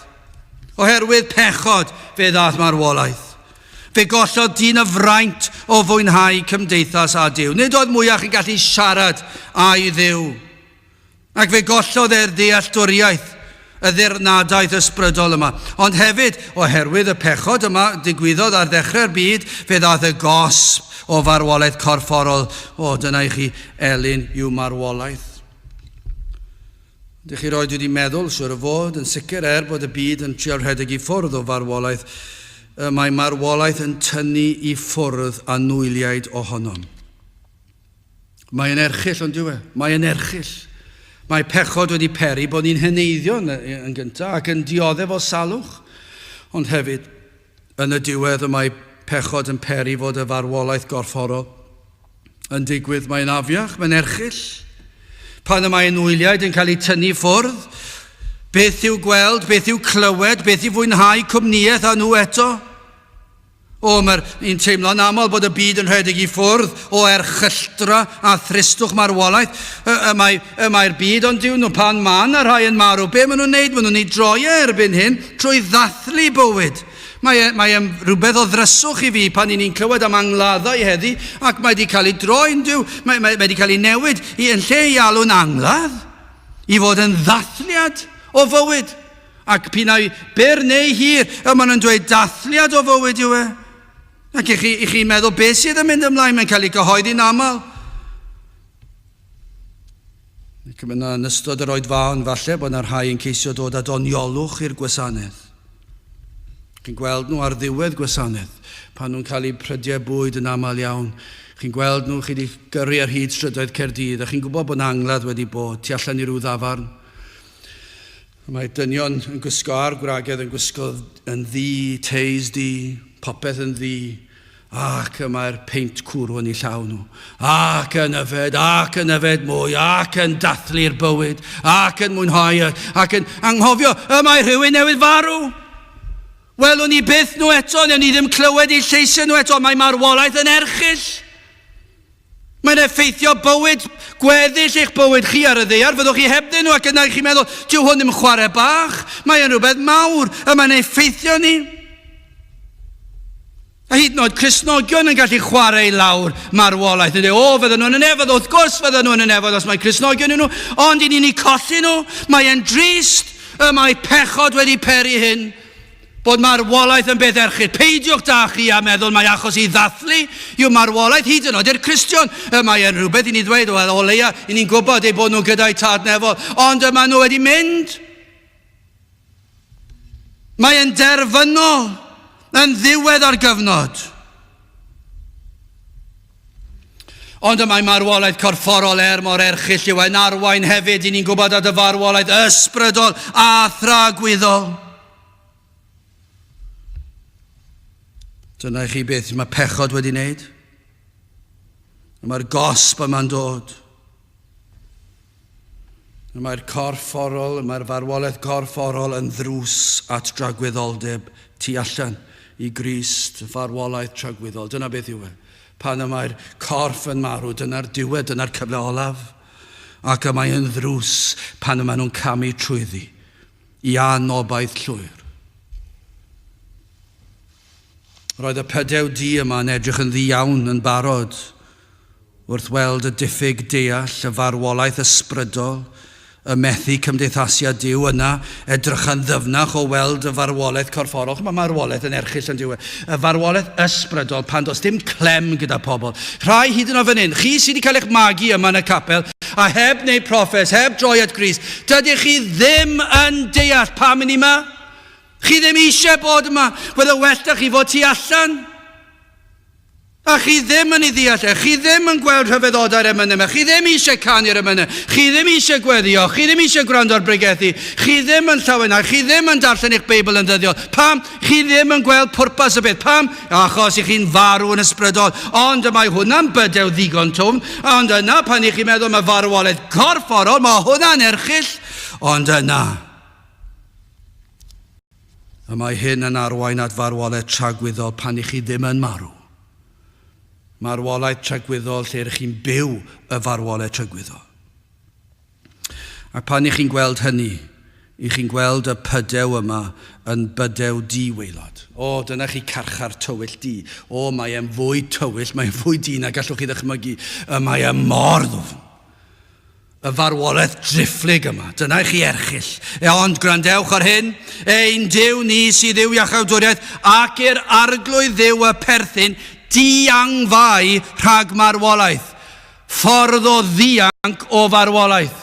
Oherwydd pechod fe ddath marwolaeth. Fe gollodd dyn y fraint o fwynhau cymdeithas a Duw. Nid oedd mwyach yn gallu siarad a'i Dduw. Ac fe gollodd e'r dealltwriaeth, y ddirnadaeth ysbrydol yma. Ond hefyd, oherwydd y pechod yma digwyddodd ar ddechrau'r byd, fe ddath y gosb o farwolaeth corfforol. O, dyna i chi elyn yw marwolaeth. Dych chi roed wedi meddwl, siwr o fod, yn sicr bod y byd yn trio rhedeg i ffwrdd o farwolaeth, mae marwolaeth yn tynnu i ffwrdd anwyliaid ohonom. Mae'n erchyll, ond diwe, mae'n erchyll. Mae pechod wedi peri bod ni'n heneiddio yn gyntaf ac yn dioddef o salwch. Ond hefyd, yn y diwedd mae pechod yn peri fod y farwolaeth gorfforol yn digwydd. Mae'n afiach, mae'n erchyll. Pan y mae anwyliaid yn cael ei tynnu ffwrdd, beth yw gweld, beth yw clywed, beth yw fwynhau cwmniaeth â nhw eto? O, mae'n teimlo'n aml bod y byd yn rhedeg i ffwrdd o erchylltra a thristwch marwolaeth. Mae'r byd ond diwn nhw pan man a rhai yn marw. Be maen nhw'n neud? Maen nhw'n neud droiau erbyn hyn trwy ddathlu bywyd. Mae rhywbeth o ddryswch i fi pan ni'n clywed am angladdau heddi, ac mae wedi cael ei droi'n diw, mae wedi cael ei newid yn lle i alw'n angladd, i fod yn ddathliad o fywyd. Ac pinau byr neu hir, maen nhw'n dweud dathliad o fywyd yw e. Ac i chi meddwl beth sydd yn mynd ymlaen, mae'n cael ei gyhoeddi'n aml. Yn ystod yr oedfaon, falle bod yna rhai yn ceisio dod â doniolwch i'r gwasanaeth. Chi'n gweld nhw ar ddiwedd gwasanaeth, pan nhw'n cael eu prydiau bwyd yn aml iawn. Chi'n gweld nhw, chi wedi gyrru ar hyd strydoedd Caerdydd, a chi'n gwybod bod angladd wedi bod, tu allan i ryw ddafarn. Mae dynion yn gwisgo ar gwragedd yn gwisgo yn ddi, teis di, popeth yn ddi, ac mae'r peint cwrw yn ei llaw nhw, ac yn yfed mwy, ac yn dathlu'r bywyd, ac yn mwynhau, ac yn anghofio, mae rhywun newydd farw. Welwn ni byth nhw eto, newn ni ddim clywed eu lleisio nhw eto, mae marwolaeth yn erchyll. Mae'n effeithio bywyd, gweddill eich bywyd chi ar y ddaear, fyddwch chi hebdyn nhw ac yna i chi meddwl, dyw hwn ddim chwarae bach, mae'n rhywbeth mawr, a mae'n effeithio ni. A hyd yn oed Cristnogion yn gallu chwarae lawr marwolaeth. Fydden nhw'n yn efod, wrth gwrs fydden nhw'n yn efod os mae Cristnogion yn nhw, ond i ni'n ei colli nhw, mae'n drist, mae pechod wedi peri hyn. Bod marwolaeth yn beth erchyll. Peidiwch da chi a meddwl mae achos i ddathlu yw marwolaeth hyd yn oed i'r Cristion. Mae'n rhywbeth i ni ddweud o leia i ni'n gwybod ei bod nhw gyda'i tad nefol. Ond maen nhw wedi mynd. Mae'n derfynol yn ddiwedd ar gyfnod. Ond mae marwolaeth corfforol mor erchyll yw e'n arwain hefyd i ni'n gwybod at y farwolaeth ysbrydol a thragwyddol. Dyna i chi beth mae pechod wedi wneud. Mae'r gosb yma'n dod. Mae'r corfforol, mae'r farwolaeth corfforol yn ddrws at dragwyddoldeb tu allan i Grist, farwolaeth tragwyddol. Dyna beth yw e. Pan mae'r corff yn marw, dyna'r diwedd, dyna'r cyfle olaf. Ac mae'n ddrws pan maen nhw'n camu trwyddi i anobaith llwyr. Roedd y Pedew di yma yn edrych yn ddiawn yn barod wrth weld y diffyg deall, y farwolaeth ysbrydol y methu cymdeithasiad Duw yna edrych yn ddyfnach o weld y farwolaeth corfforol. Mae marwolaeth yn erchyll yn diwedd. Y farwolaeth ysbrydol pan does dim clem gyda pobl. Rhai hyd yn oed fan hyn, chi sydd wedi cael eich magu yma yn y capel, a heb wneud proffes, heb droi at Grist, dydych chi ddim yn deall pam yn yma. Chi ddim eisiau bod yma. Wedd y well da chi fod tu allan. A chi ddim yn ei ddeall, chi ddim yn gweld rhyfeddodau'r emynau yma, chi ddim eisiau canu'r emynau, chi ddim eisiau gweddio, chi ddim eisiau gwrando ar bregethu, chi ddim yn llawenau, chi ddim yn darllen eich Beibl yn ddyddiol. Pam? Chi ddim yn gweld pwrpas y beth. Pam? Achos i chi'n farw yn ysbrydol. Ond mae hwnna'n bydew ddigon twm. Ond yna pan i chi'n meddwl mae farwolaeth corfforol, mae hwnna'n erchyll. Ond yna. A mae hyn yn arwain at farwolaeth tragwyddol pan i chi ddim yn marw. Marwolaeth tragwyddol lle ydych chi'n byw y farwolaeth tragwyddol. Ac pan i chi'n gweld hynny, i chi'n gweld y pydew yma yn bydew di-waelod. O, dyna chi carchar tywyll di. O, mae e'n fwy tywyll, mae'n fwy di na gallwch chi ddychmygu. Mae e'n mor ddwfn. Y farwolaeth drifflig yma. Dyna chi erchyll. Ond gwrandewch ar hyn, ein Duw ni sydd yw iachawdwriaeth ac i'r arglwydd Dduw y perthyn diangfau rhag marwolaeth. Ffordd o ddianc o farwolaeth.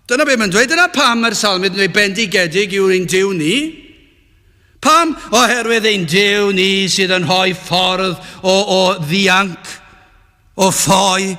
Dyna beth mae'n dweud. Dyna pam mae'r salmyd yn dweud bendigedig yw'r ein Duw ni. Pam? Oherwydd ein Duw ni sydd yn rhoi ffordd o ddianc, o ffoi,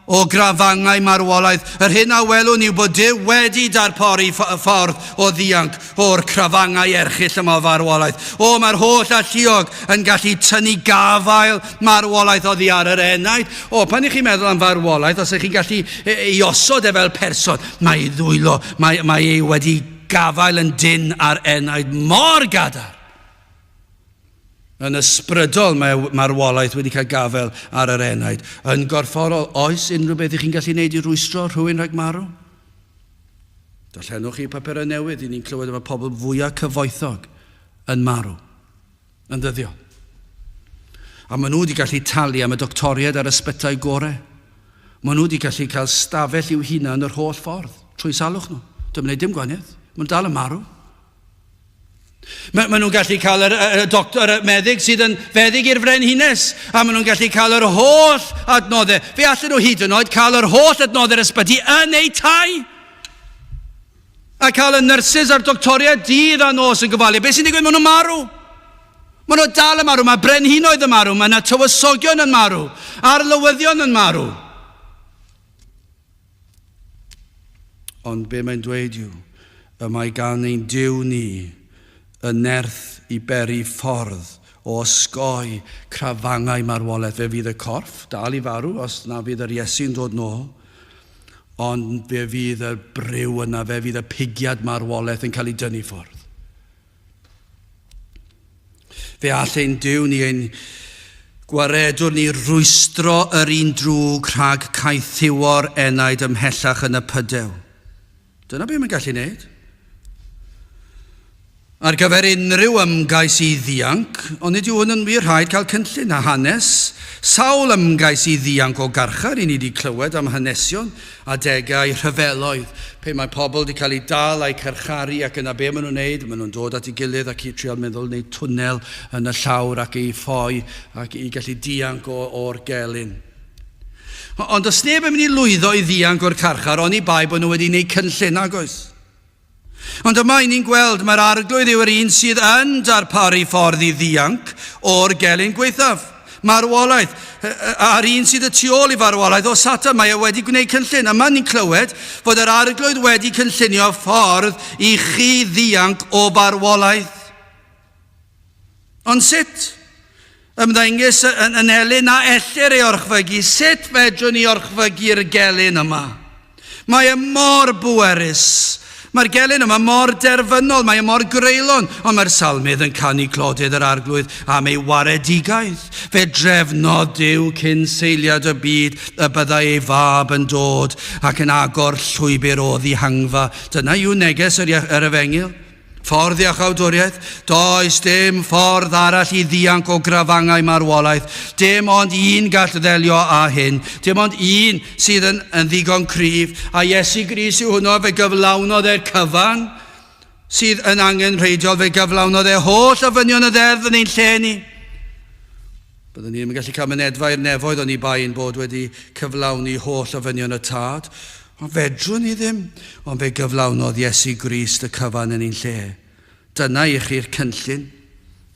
o grafangau marwolaeth. Yr hyn a welwn ni yw bod Duw wedi darpori ffordd o ddianc o'r crafangau erchyll yma o farwolaeth. O, mae'r holl alluog yn gallu tynnu gafael marwolaeth oddi ar yr enaid. O, pan i chi'n meddwl am farwolaeth, os ych chi'n gallu ei osod fel person, mae ei ddwylo, mae ei wedi gafael yn dyn ar enaid mor gadar. Yn ysbrydol mae'r marwolaeth wedi cael gafel ar yr enaid. Yn gorfforol, oes unrhyw beth i chi'n gallu gwneud i rwystro rhywun rhag marw? Darllenwch chi papurau newydd i ni'n clywed efo pobl fwyaf cyfoethog yn marw, yn ddyddiol. A maen nhw wedi gallu talu am y doctoriaid ar ysbytau gorau. Maen nhw wedi gallu cael stafell i'w hunan yr holl ffordd, trwy salwch nhw. Dwi'n gwneud dim gwaniaeth. Maen dal yn marw. Maen nhw'n gallu cael y doctor, y meddyg sydd yn feddyg i'r frenhines, a maen nhw'n gallu cael yr holl adnoddau. Fe allan nhw hyd yn oed cael yr holl adnoddau'r ysbyty yn ei tai. A cael y nyrsys a'r doctoriaid dydd a nos yn gofalu. Be sy'n digwydd? Maen nhw'n marw. Maen nhw dal yn marw. Mae brenhinoedd yn marw. Mae yna tywysogion yn marw. Arlywyddion yn marw. Ond be mae'n dweud yw, y mae gan ein Duw ni y nerth i beri ffordd o osgoi crafangau marwolaeth. Fe fydd y corff dal i farw os na fydd yr Iesu'n dod nôl, ond fe fydd y bryw yna, fe fydd y pigiad marwolaeth yn cael ei dynnu ffwrdd. Fe all ein Duw ni ein gwaredwr ni rwystro yr un drwg rhag caethiwo'r enaid ymhellach yn y pydew. Dyna beth mae'n gallu wneud. Ar gyfer unrhyw ymgais i ddianc, ond nid yw hwn yn wir rhaid cael cynllun a hanes. Sawl ymgais i ddianc o garchar i ni wedi clywed am hanesion a degau rhyfeloedd. Pe mae pobl wedi cael ei dal a'i carcharu ac yna be maen nhw'n wneud. Maen nhw'n dod at ei gilydd ac i trial meddwl wneud twnnel yn y llawr ac i ffoi ac i gallu dianc o'r gelyn. Ond os neb yn mynd i lwyddo i ddianc o'r carchar, ond i bai bod nhw wedi gwneud cynllun ag oes. Ond yma ni'n gweld mae'r arglwydd yw'r un sydd yn darparu ffordd i ddianc o'r gelyn gweithaf. Marwolaeth, a'r un sydd y tu ôl i farwolaeth o Satan, mae e wedi gwneud cynllun. Yma ni'n clywed fod yr arglwydd wedi cynllunio ffordd i chi ddianc o farwolaeth. Ond sut? Ymddengys yn elyn a ellir ei orchfygu. Sut fedrwn ni orchfygu'r gelyn yma? Mae e mor bwerus. Mae'r gelyn yma mor derfynol, mae e mor greulon, ond mae'r salmydd yn canu clodydd yr arglwydd am ei waredigaeth. Fe drefnod Duw cyn seiliad y byd y byddai ei fab yn dod ac yn agor llwybr o ddihangfa. Dyna yw neges yr efengyl. Ffordd iachawdwriaeth, does dim ffordd arall I ddianc o grafangau marwolaeth. Dim ond un gall ddelio â hyn. Dim ond un sydd yn ddigon cryf. A Iesu Grist yw hwnnw fe gyflawnodd e'r cyfan sydd yn angen reidiol, fe gyflawnodd e holl ofynion y ddeddf yn ein lle ni. Byddwn ni ddim yn gallu cael mynedfa i'r nefoedd o'n I bain bod wedi cyflawni holl ofynion y tad. Ond fedrwn ni ddim, ond fe gyflawnodd Iesu Grist y cyfan yn ein lle. Dyna I chi'r cynllun.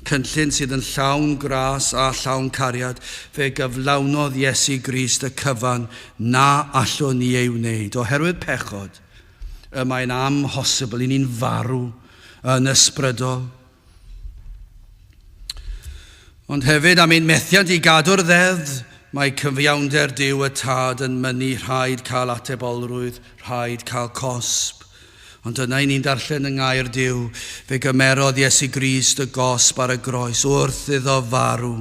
Cynllun sydd yn llawn gras a llawn cariad. Fe gyflawnodd Iesu Grist y cyfan na allwn ni ei wneud. Oherwydd pechod, mae'n amhosibl I ni'n farw yn ysbrydol. Ond hefyd am ein methiant I gadw'r ddeddf, mae cyfiawnder Duw y tad yn mynnu rhaid cael atebolrwydd, rhaid cael cosb. Ond dyna ni'n darllen yng ngair Duw, fe gymerodd Iesu Grist y gosb ar y groes wrth iddo farw.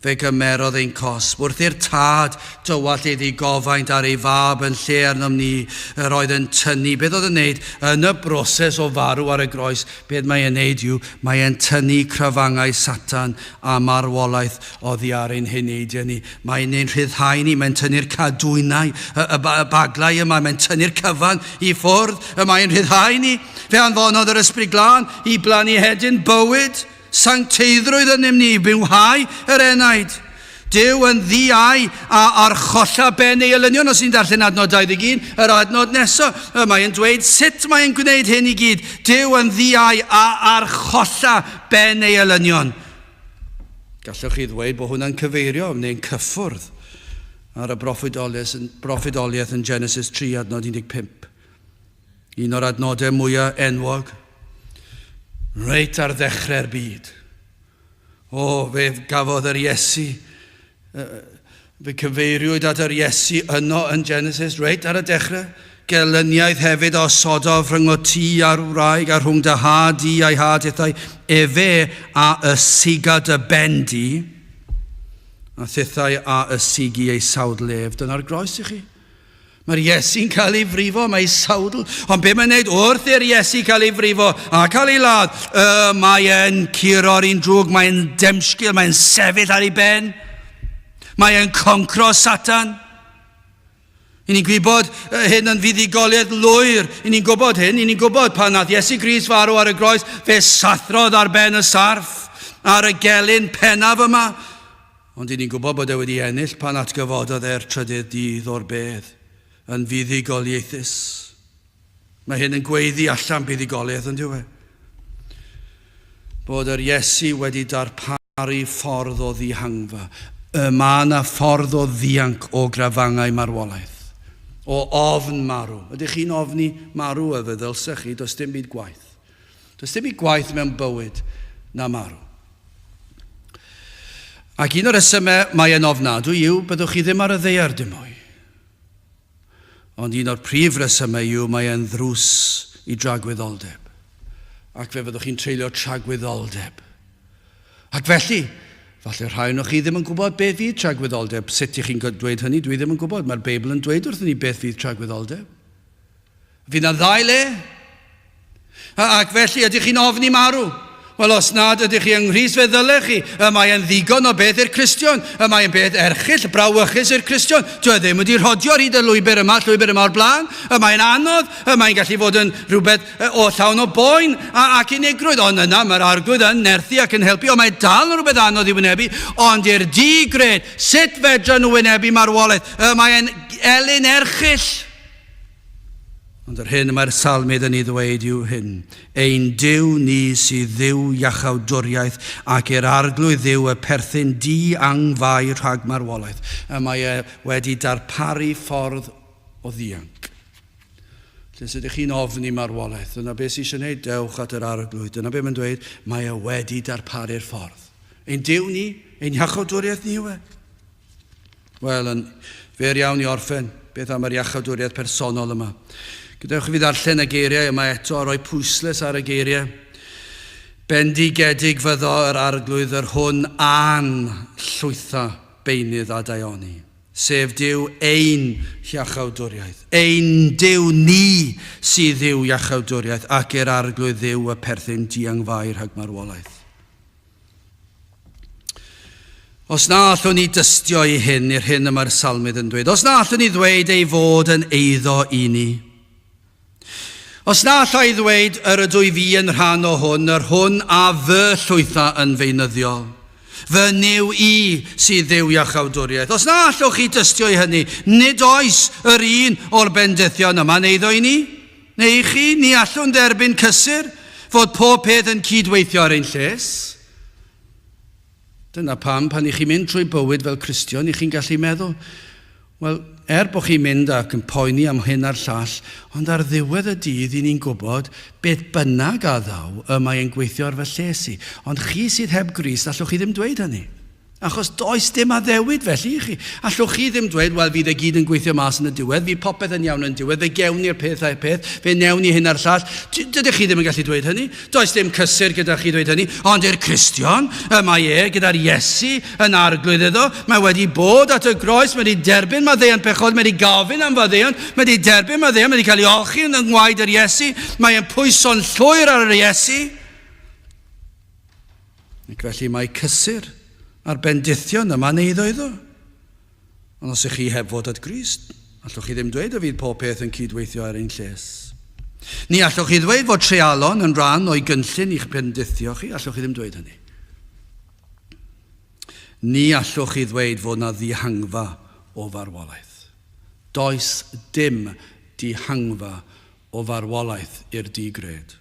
Fe gymerodd ein cosb, wrth i'r tad dywall iddi gofaint ar ei fab yn lle arnom ni yr oedd yn tynnu. Beth oedd yn neud yn y broses o farw ar y groes? Beth mae'n neud yw, mae'n tynnu cryfangau Satan a marwolaeth oddi ar ein heneidiau ni. Mae'n ein rhyddhau ni, mae'n tynnu'r cadwynau, y baglau yma, mae'n tynnu'r cyfan I ffwrdd, mae'n rhyddhau ni. Fe anfonodd yr ysbryd glân I blannu hedyn bywyd, sancteiddrwydd yn ym ni, bywhau yr enaid. Dyw yn ddiau a archolla ben ei elynion, os ni'n darllen adnod 21, yr adnod nesaf, mae'n dweud sut mae'n gwneud hyn I gyd. Dyw yn ddiau a archolla ben ei elynion. Gallwch chi ddweud bod hwnna'n cyfeirio neu'n cyffwrdd ar y broffidoliaeth yn Genesis 3 adnod 15. Un o'r adnodau mwyaf enwog. Reit ar ddechrau'r byd. Fe gafodd yr Iesu, fe cyfeiriwyd at yr Iesu yno yn Genesis, reit ar y dechrau. Gelyniaeth hefyd o sodof rhwng o ti a'r wraig a rhwng dy had di a'i hadithau, efe a ysigad y bendi, a thithau a ysigu ei sawdlef. Dyna'r groes I chi. Mae'r Iesu'n cael ei frifo, mae sawdl. Ond be mae'n neud wrth i'r Iesu cael ei frifo a cael ei ladd? Mae'n curo'r un drwg, mae'n demsgil, mae'n sefyll ar ei ben. Mae'n concro Satan. I ni'n gwybod hyn yn fuddugoliaeth lwyr. I ni'n gwybod hyn, I ni'n gwybod pan nath Iesu Grist farw ar y groes, fe sathrodd ar ben y sarff, ar y gelyn pennaf yma. Ond I ni'n gwybod bod e wedi ennill pan atgyfododd e'r trydydd dydd o'r bedd. Yn fuddugoliaethus. Mae hyn yn gweiddi allan buddugoliaeth yn diwy. Bod yr Iesu wedi darparu ffordd o ddihangfa. Mae yna ffordd o ddianc o grafangau marwolaeth. O ofn marw. Ydych chi'n ofni marw y fe ddylsech chi? Does dim byd gwaith. Does dim byd gwaith mewn bywyd na marw. Ac un o'r resymau mae'n ofnadwy yw byddwch chi ddim ar y ddaear dim mwy. Ond un o'r prif resymau yw mae'n ddrws I dragwyddoldeb. Ac fe fyddwch chi'n treulio tragwyddoldeb. Ac felly, falle rhai o'ch chi ddim yn gwybod beth fydd tragwyddoldeb. Sut I chi'n dweud hynny? Dwi ddim yn gwybod. Mae'r Beibl yn dweud wrthyn ni beth fydd tragwyddoldeb. Fydd na ddau le. Ac felly, ydych chi'n ofni marw? Wel, os nad ydych chi yng Nghrist fe ddylech chi, mae'n ddigon o beth i'r Cristion, mae'n beth erchill, brawychus i'r Cristion. Dwi ddim wedi rhodio hyd y lwybr yma o'r blaen, mae'n anodd, mae'n gallu fod yn rhywbeth o llawn o boen ac unigrwydd, ond yna mae'r arglwydd yn nerthu ac yn helpu, ond mae dal yn rhywbeth anodd I wynebu, ond i'r digred, sut fedra nhw wynebu marwolaeth, mae'n elyn erchill. Ond yr hyn mae'r salmydd yn ei ddweud yw hyn. Ein Duw ni sydd ddiw iachawdwriaeth ac i'r arglwydd ddiw y perthyn di angfai rhag marwolaeth. Mae wedi darparu ffordd o ddianc. Lle ydych chi'n ofni marwolaeth? Dyna beth sy'n eisiau gwneud, dewch at yr arglwydd. Dyna beth mae'n dweud, mae wedi darparu'r ffordd. Ein Duw ni, ein iachawdwriaeth ni yw e. Wel, yn fer iawn I orffen, beth am yr iachawdwriaeth personol yma. Gadewch I fi ddarllen y geiriau yma eto a rhoi pwysles ar y geiriau. Bendigedig fyddo yr arglwydd yr hwn an llwytha beinydd a daioni. sef Duw ein iachawdwriaeth. Ein Duw ni sydd Dduw iachawdwriaeth ac arglwydd Dduw y perthyn diangfair rhag marwolaeth. Os na allwn ni dystio i hyn, i'r hyn y mae'r salmydd yn dweud, os na allwn ni ddweud ei fod yn eiddo i ni, os na allai ddweud yr ydw i fi yn rhan o hwn, yr hwn a fy llwytha yn feunyddiol, fy niw i sydd Dduw iachawdwriaeth. Os na allwch chi dystio i hynny, nid oes yr un o'r bendithion yma'n eiddo i ni, neu chi, ni allwn derbyn cysur fod pob peth yn cydweithio ar ein lles. Dyna pam pan i chi'n mynd trwy bywyd fel Cristion, i chi'n gallu meddwl, wel, bod chi'n mynd ac yn poeni am hyn a'r llall, ond ar ddiwedd y dydd i ni'n gwybod beth bynnag a ddaw y mae'n gweithio ar fy lles i. Ond chi sydd heb Grist, allwch chi ddim dweud hynny. Achos does dim addewid felly i chi. Allwch chi ddim dweud, wel, fydd y gyd yn gweithio mas yn y diwedd, fydd popeth yn iawn yn diwedd, fe gewn ni'r peth a'r peth, fe newn ni hyn a'r llall. Dydych chi ddim yn gallu dweud hynny. Does dim cysur gyda chi dweud hynny. Ond i'r Cristion, mae gyda'r Iesu yn arglwydd iddo. Mae wedi bod at y groes, mae wedi derbyn maddeuant pechod, mae wedi gofyn am faddeuant, mae wedi derbyn maddeuant, mae wedi cael ei olchi yn ngwaed yr Iesu, mae yn pwyso'n llwyr ar yr Iesu. Ac felly mae cysur a'r bendithion yma'n eiddo iddo. Ond os ych chi heb fod at Grist, allwch chi ddim dweud y fydd pob peth yn cydweithio ar ein lles. Ni allwch chi ddweud fod treialon yn rhan o'i gynllun i'ch bendithio chi, allwch chi ddim dweud hynny. Ni allwch chi ddweud fod na ddihangfa o farwolaeth. Does dim dihangfa o farwolaeth i'r digred.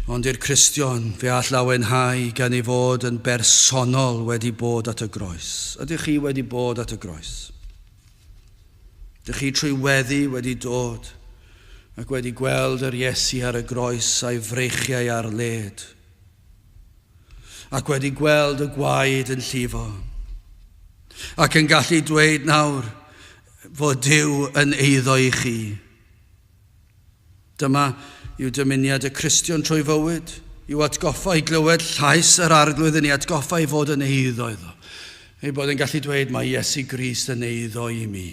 Ond i'r Cristion, fe all lawenhau gan ei fod yn bersonol wedi bod at y groes. Ydych chi wedi bod at y groes? Ydych chi trwy weddi wedi dod ac wedi gweld yr Iesu ar y groes a'i freichiau ar led, ac wedi gweld y gwaed yn llifo, ac yn gallu dweud nawr fod Duw yn eiddo i chi. Dyma yw dymuniad y Cristion trwy fywyd, yw atgoffa i glywed llais yr arglwydd yn ei atgoffa i fod yn eiddo iddo. Ei bod yn gallu dweud mae Iesu Grist yn eiddo i mi.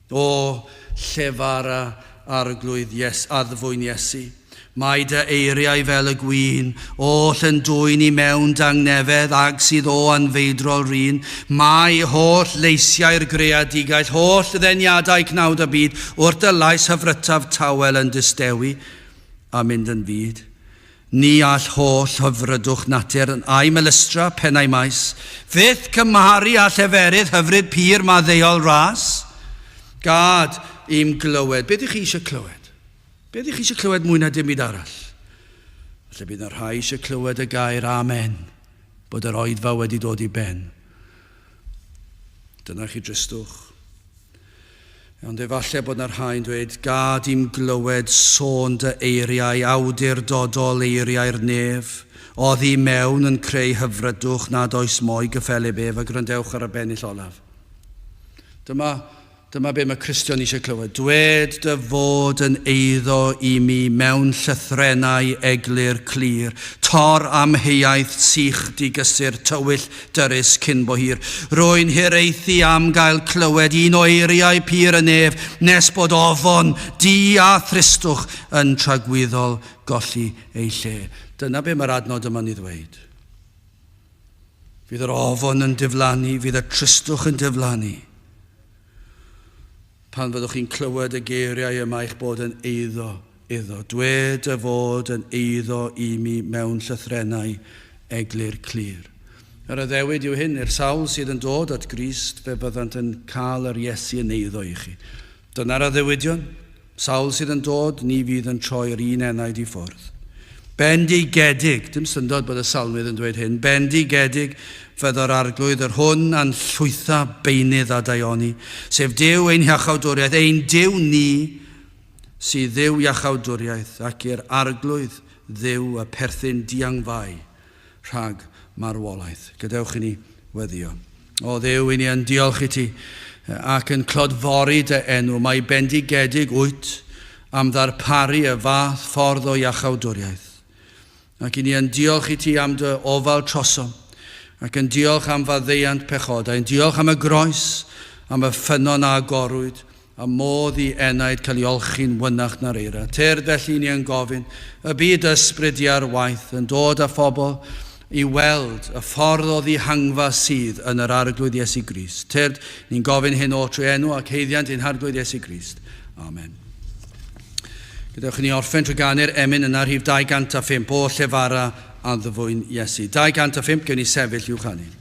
O llefara arglwydd addfwyn Iesu, mae dy eiriau fel y gwyn, oll yn dwyn i mewn dangnefedd ag sydd o anfeidrol rhin, mae holl leisiau'r greadigaeth, holl ddeniadau cnawd y byd, wrth y lais hyfrytaf tawel yn dystewi, a mynd yn fyd. Ni all holl hyfrydwch natur yn a'i melystra pennau maes, fydd cymharu a lleferydd hyfryd pyr maddeuol ras. Gad i'm glywed. Beth ych chi eisiau clywed? Beth ych chi eisiau clywed mwy na dim byd arall? Felly bydd yr rhai eisiau clywed y gair amen, bod yr oedfa wedi dod i ben. Dyna chi dristwch. Ond efallai bod yna'r rhai'n dweud, gad i'm glywed sôn dy eiriau, awdurdodol eiriau'r nef, oddi mewn yn creu hyfrydwch nad oes moi gyffelib ef, a grandewch ar y bennill olaf. Dyma be mae Cristion eisiau clywed. Dwed dy fod yn eiddo i mi mewn llythrenau eglur clir, tor amheuaeth sych digysur tywyll dyrys cyn bo hir. Rwy'n hireithi am gael clywed un o eiriau pyr y nef, nes bod ofon, di a thristwch yn tragwyddol golli ei lle. Dyna be mae'r adnod yma'n ei ddweud. Fydd yr ofon yn diflannu, fydd y tristwch yn diflannu. Pan fyddwch chi'n clywed y geiriau yma eich bod yn eiddo iddo. Dwed y fod yn eiddo i mi mewn llythrenau eglur clir. Yr addewid yw hyn, i'r sawl sydd yn dod at Grist, fe byddant yn cael yr Iesu yn eiddo i chi. Dyna'r addewidion. Sawl sydd yn dod, ni fydd yn troi'r un enaid i ffwrdd. Bendigedig, dim syndod bod y salmydd yn dweud hyn, bendigedig fydd yr arglwydd yr hwn a'n llwytha beinydd a daioni, sef Duw ein iachawdwriaeth, ein Duw ni, sydd Dduw iachawdwriaeth, ac i'r arglwydd Dduw y perthyn diangfau rhag marwolaeth. Gadewch i ni weddio. O Dduw, i ni yn diolch i ti, ac yn clodfori dy enw, mae bendigedig wyt am ddarparu y fath ffordd o iachawdwriaeth. Ac i ni yn diolch i ti am dy ofal trosom, ac yn diolch am faddeuant pechod, ac yn diolch am y groes, am y ffynon a agorwyd, a modd I enaid cael ei olchi'n wynach na'r eira. Tyrd felly ni yn gofyn, y byd ysbryd I ar waith, yn dod â phobl I weld y ffordd o ddihangfa sydd yn yr arglwydd Iesu Grist. Tyrd, ni'n gofyn hyn o trwy enw ac heiddiant i'n harglwydd Iesu Grist. Amen. Gydewch ni orffen trwy ganu'r emyn yna rhif 205 o llefara a ddyfwyn Iesu. 205 gewn ni sefyll i'w chanu.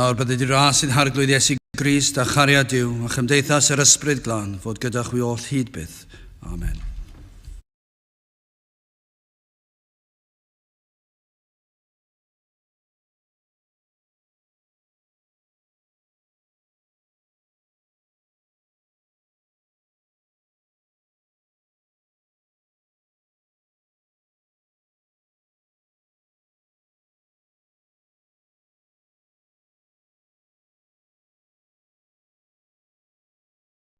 Nawr byddai di ras sy'n harglwydd Iesu Grist a chariad Duw a chymdeithas yr ysbryd glân fod gyda chwi oll hyd byth. Amen.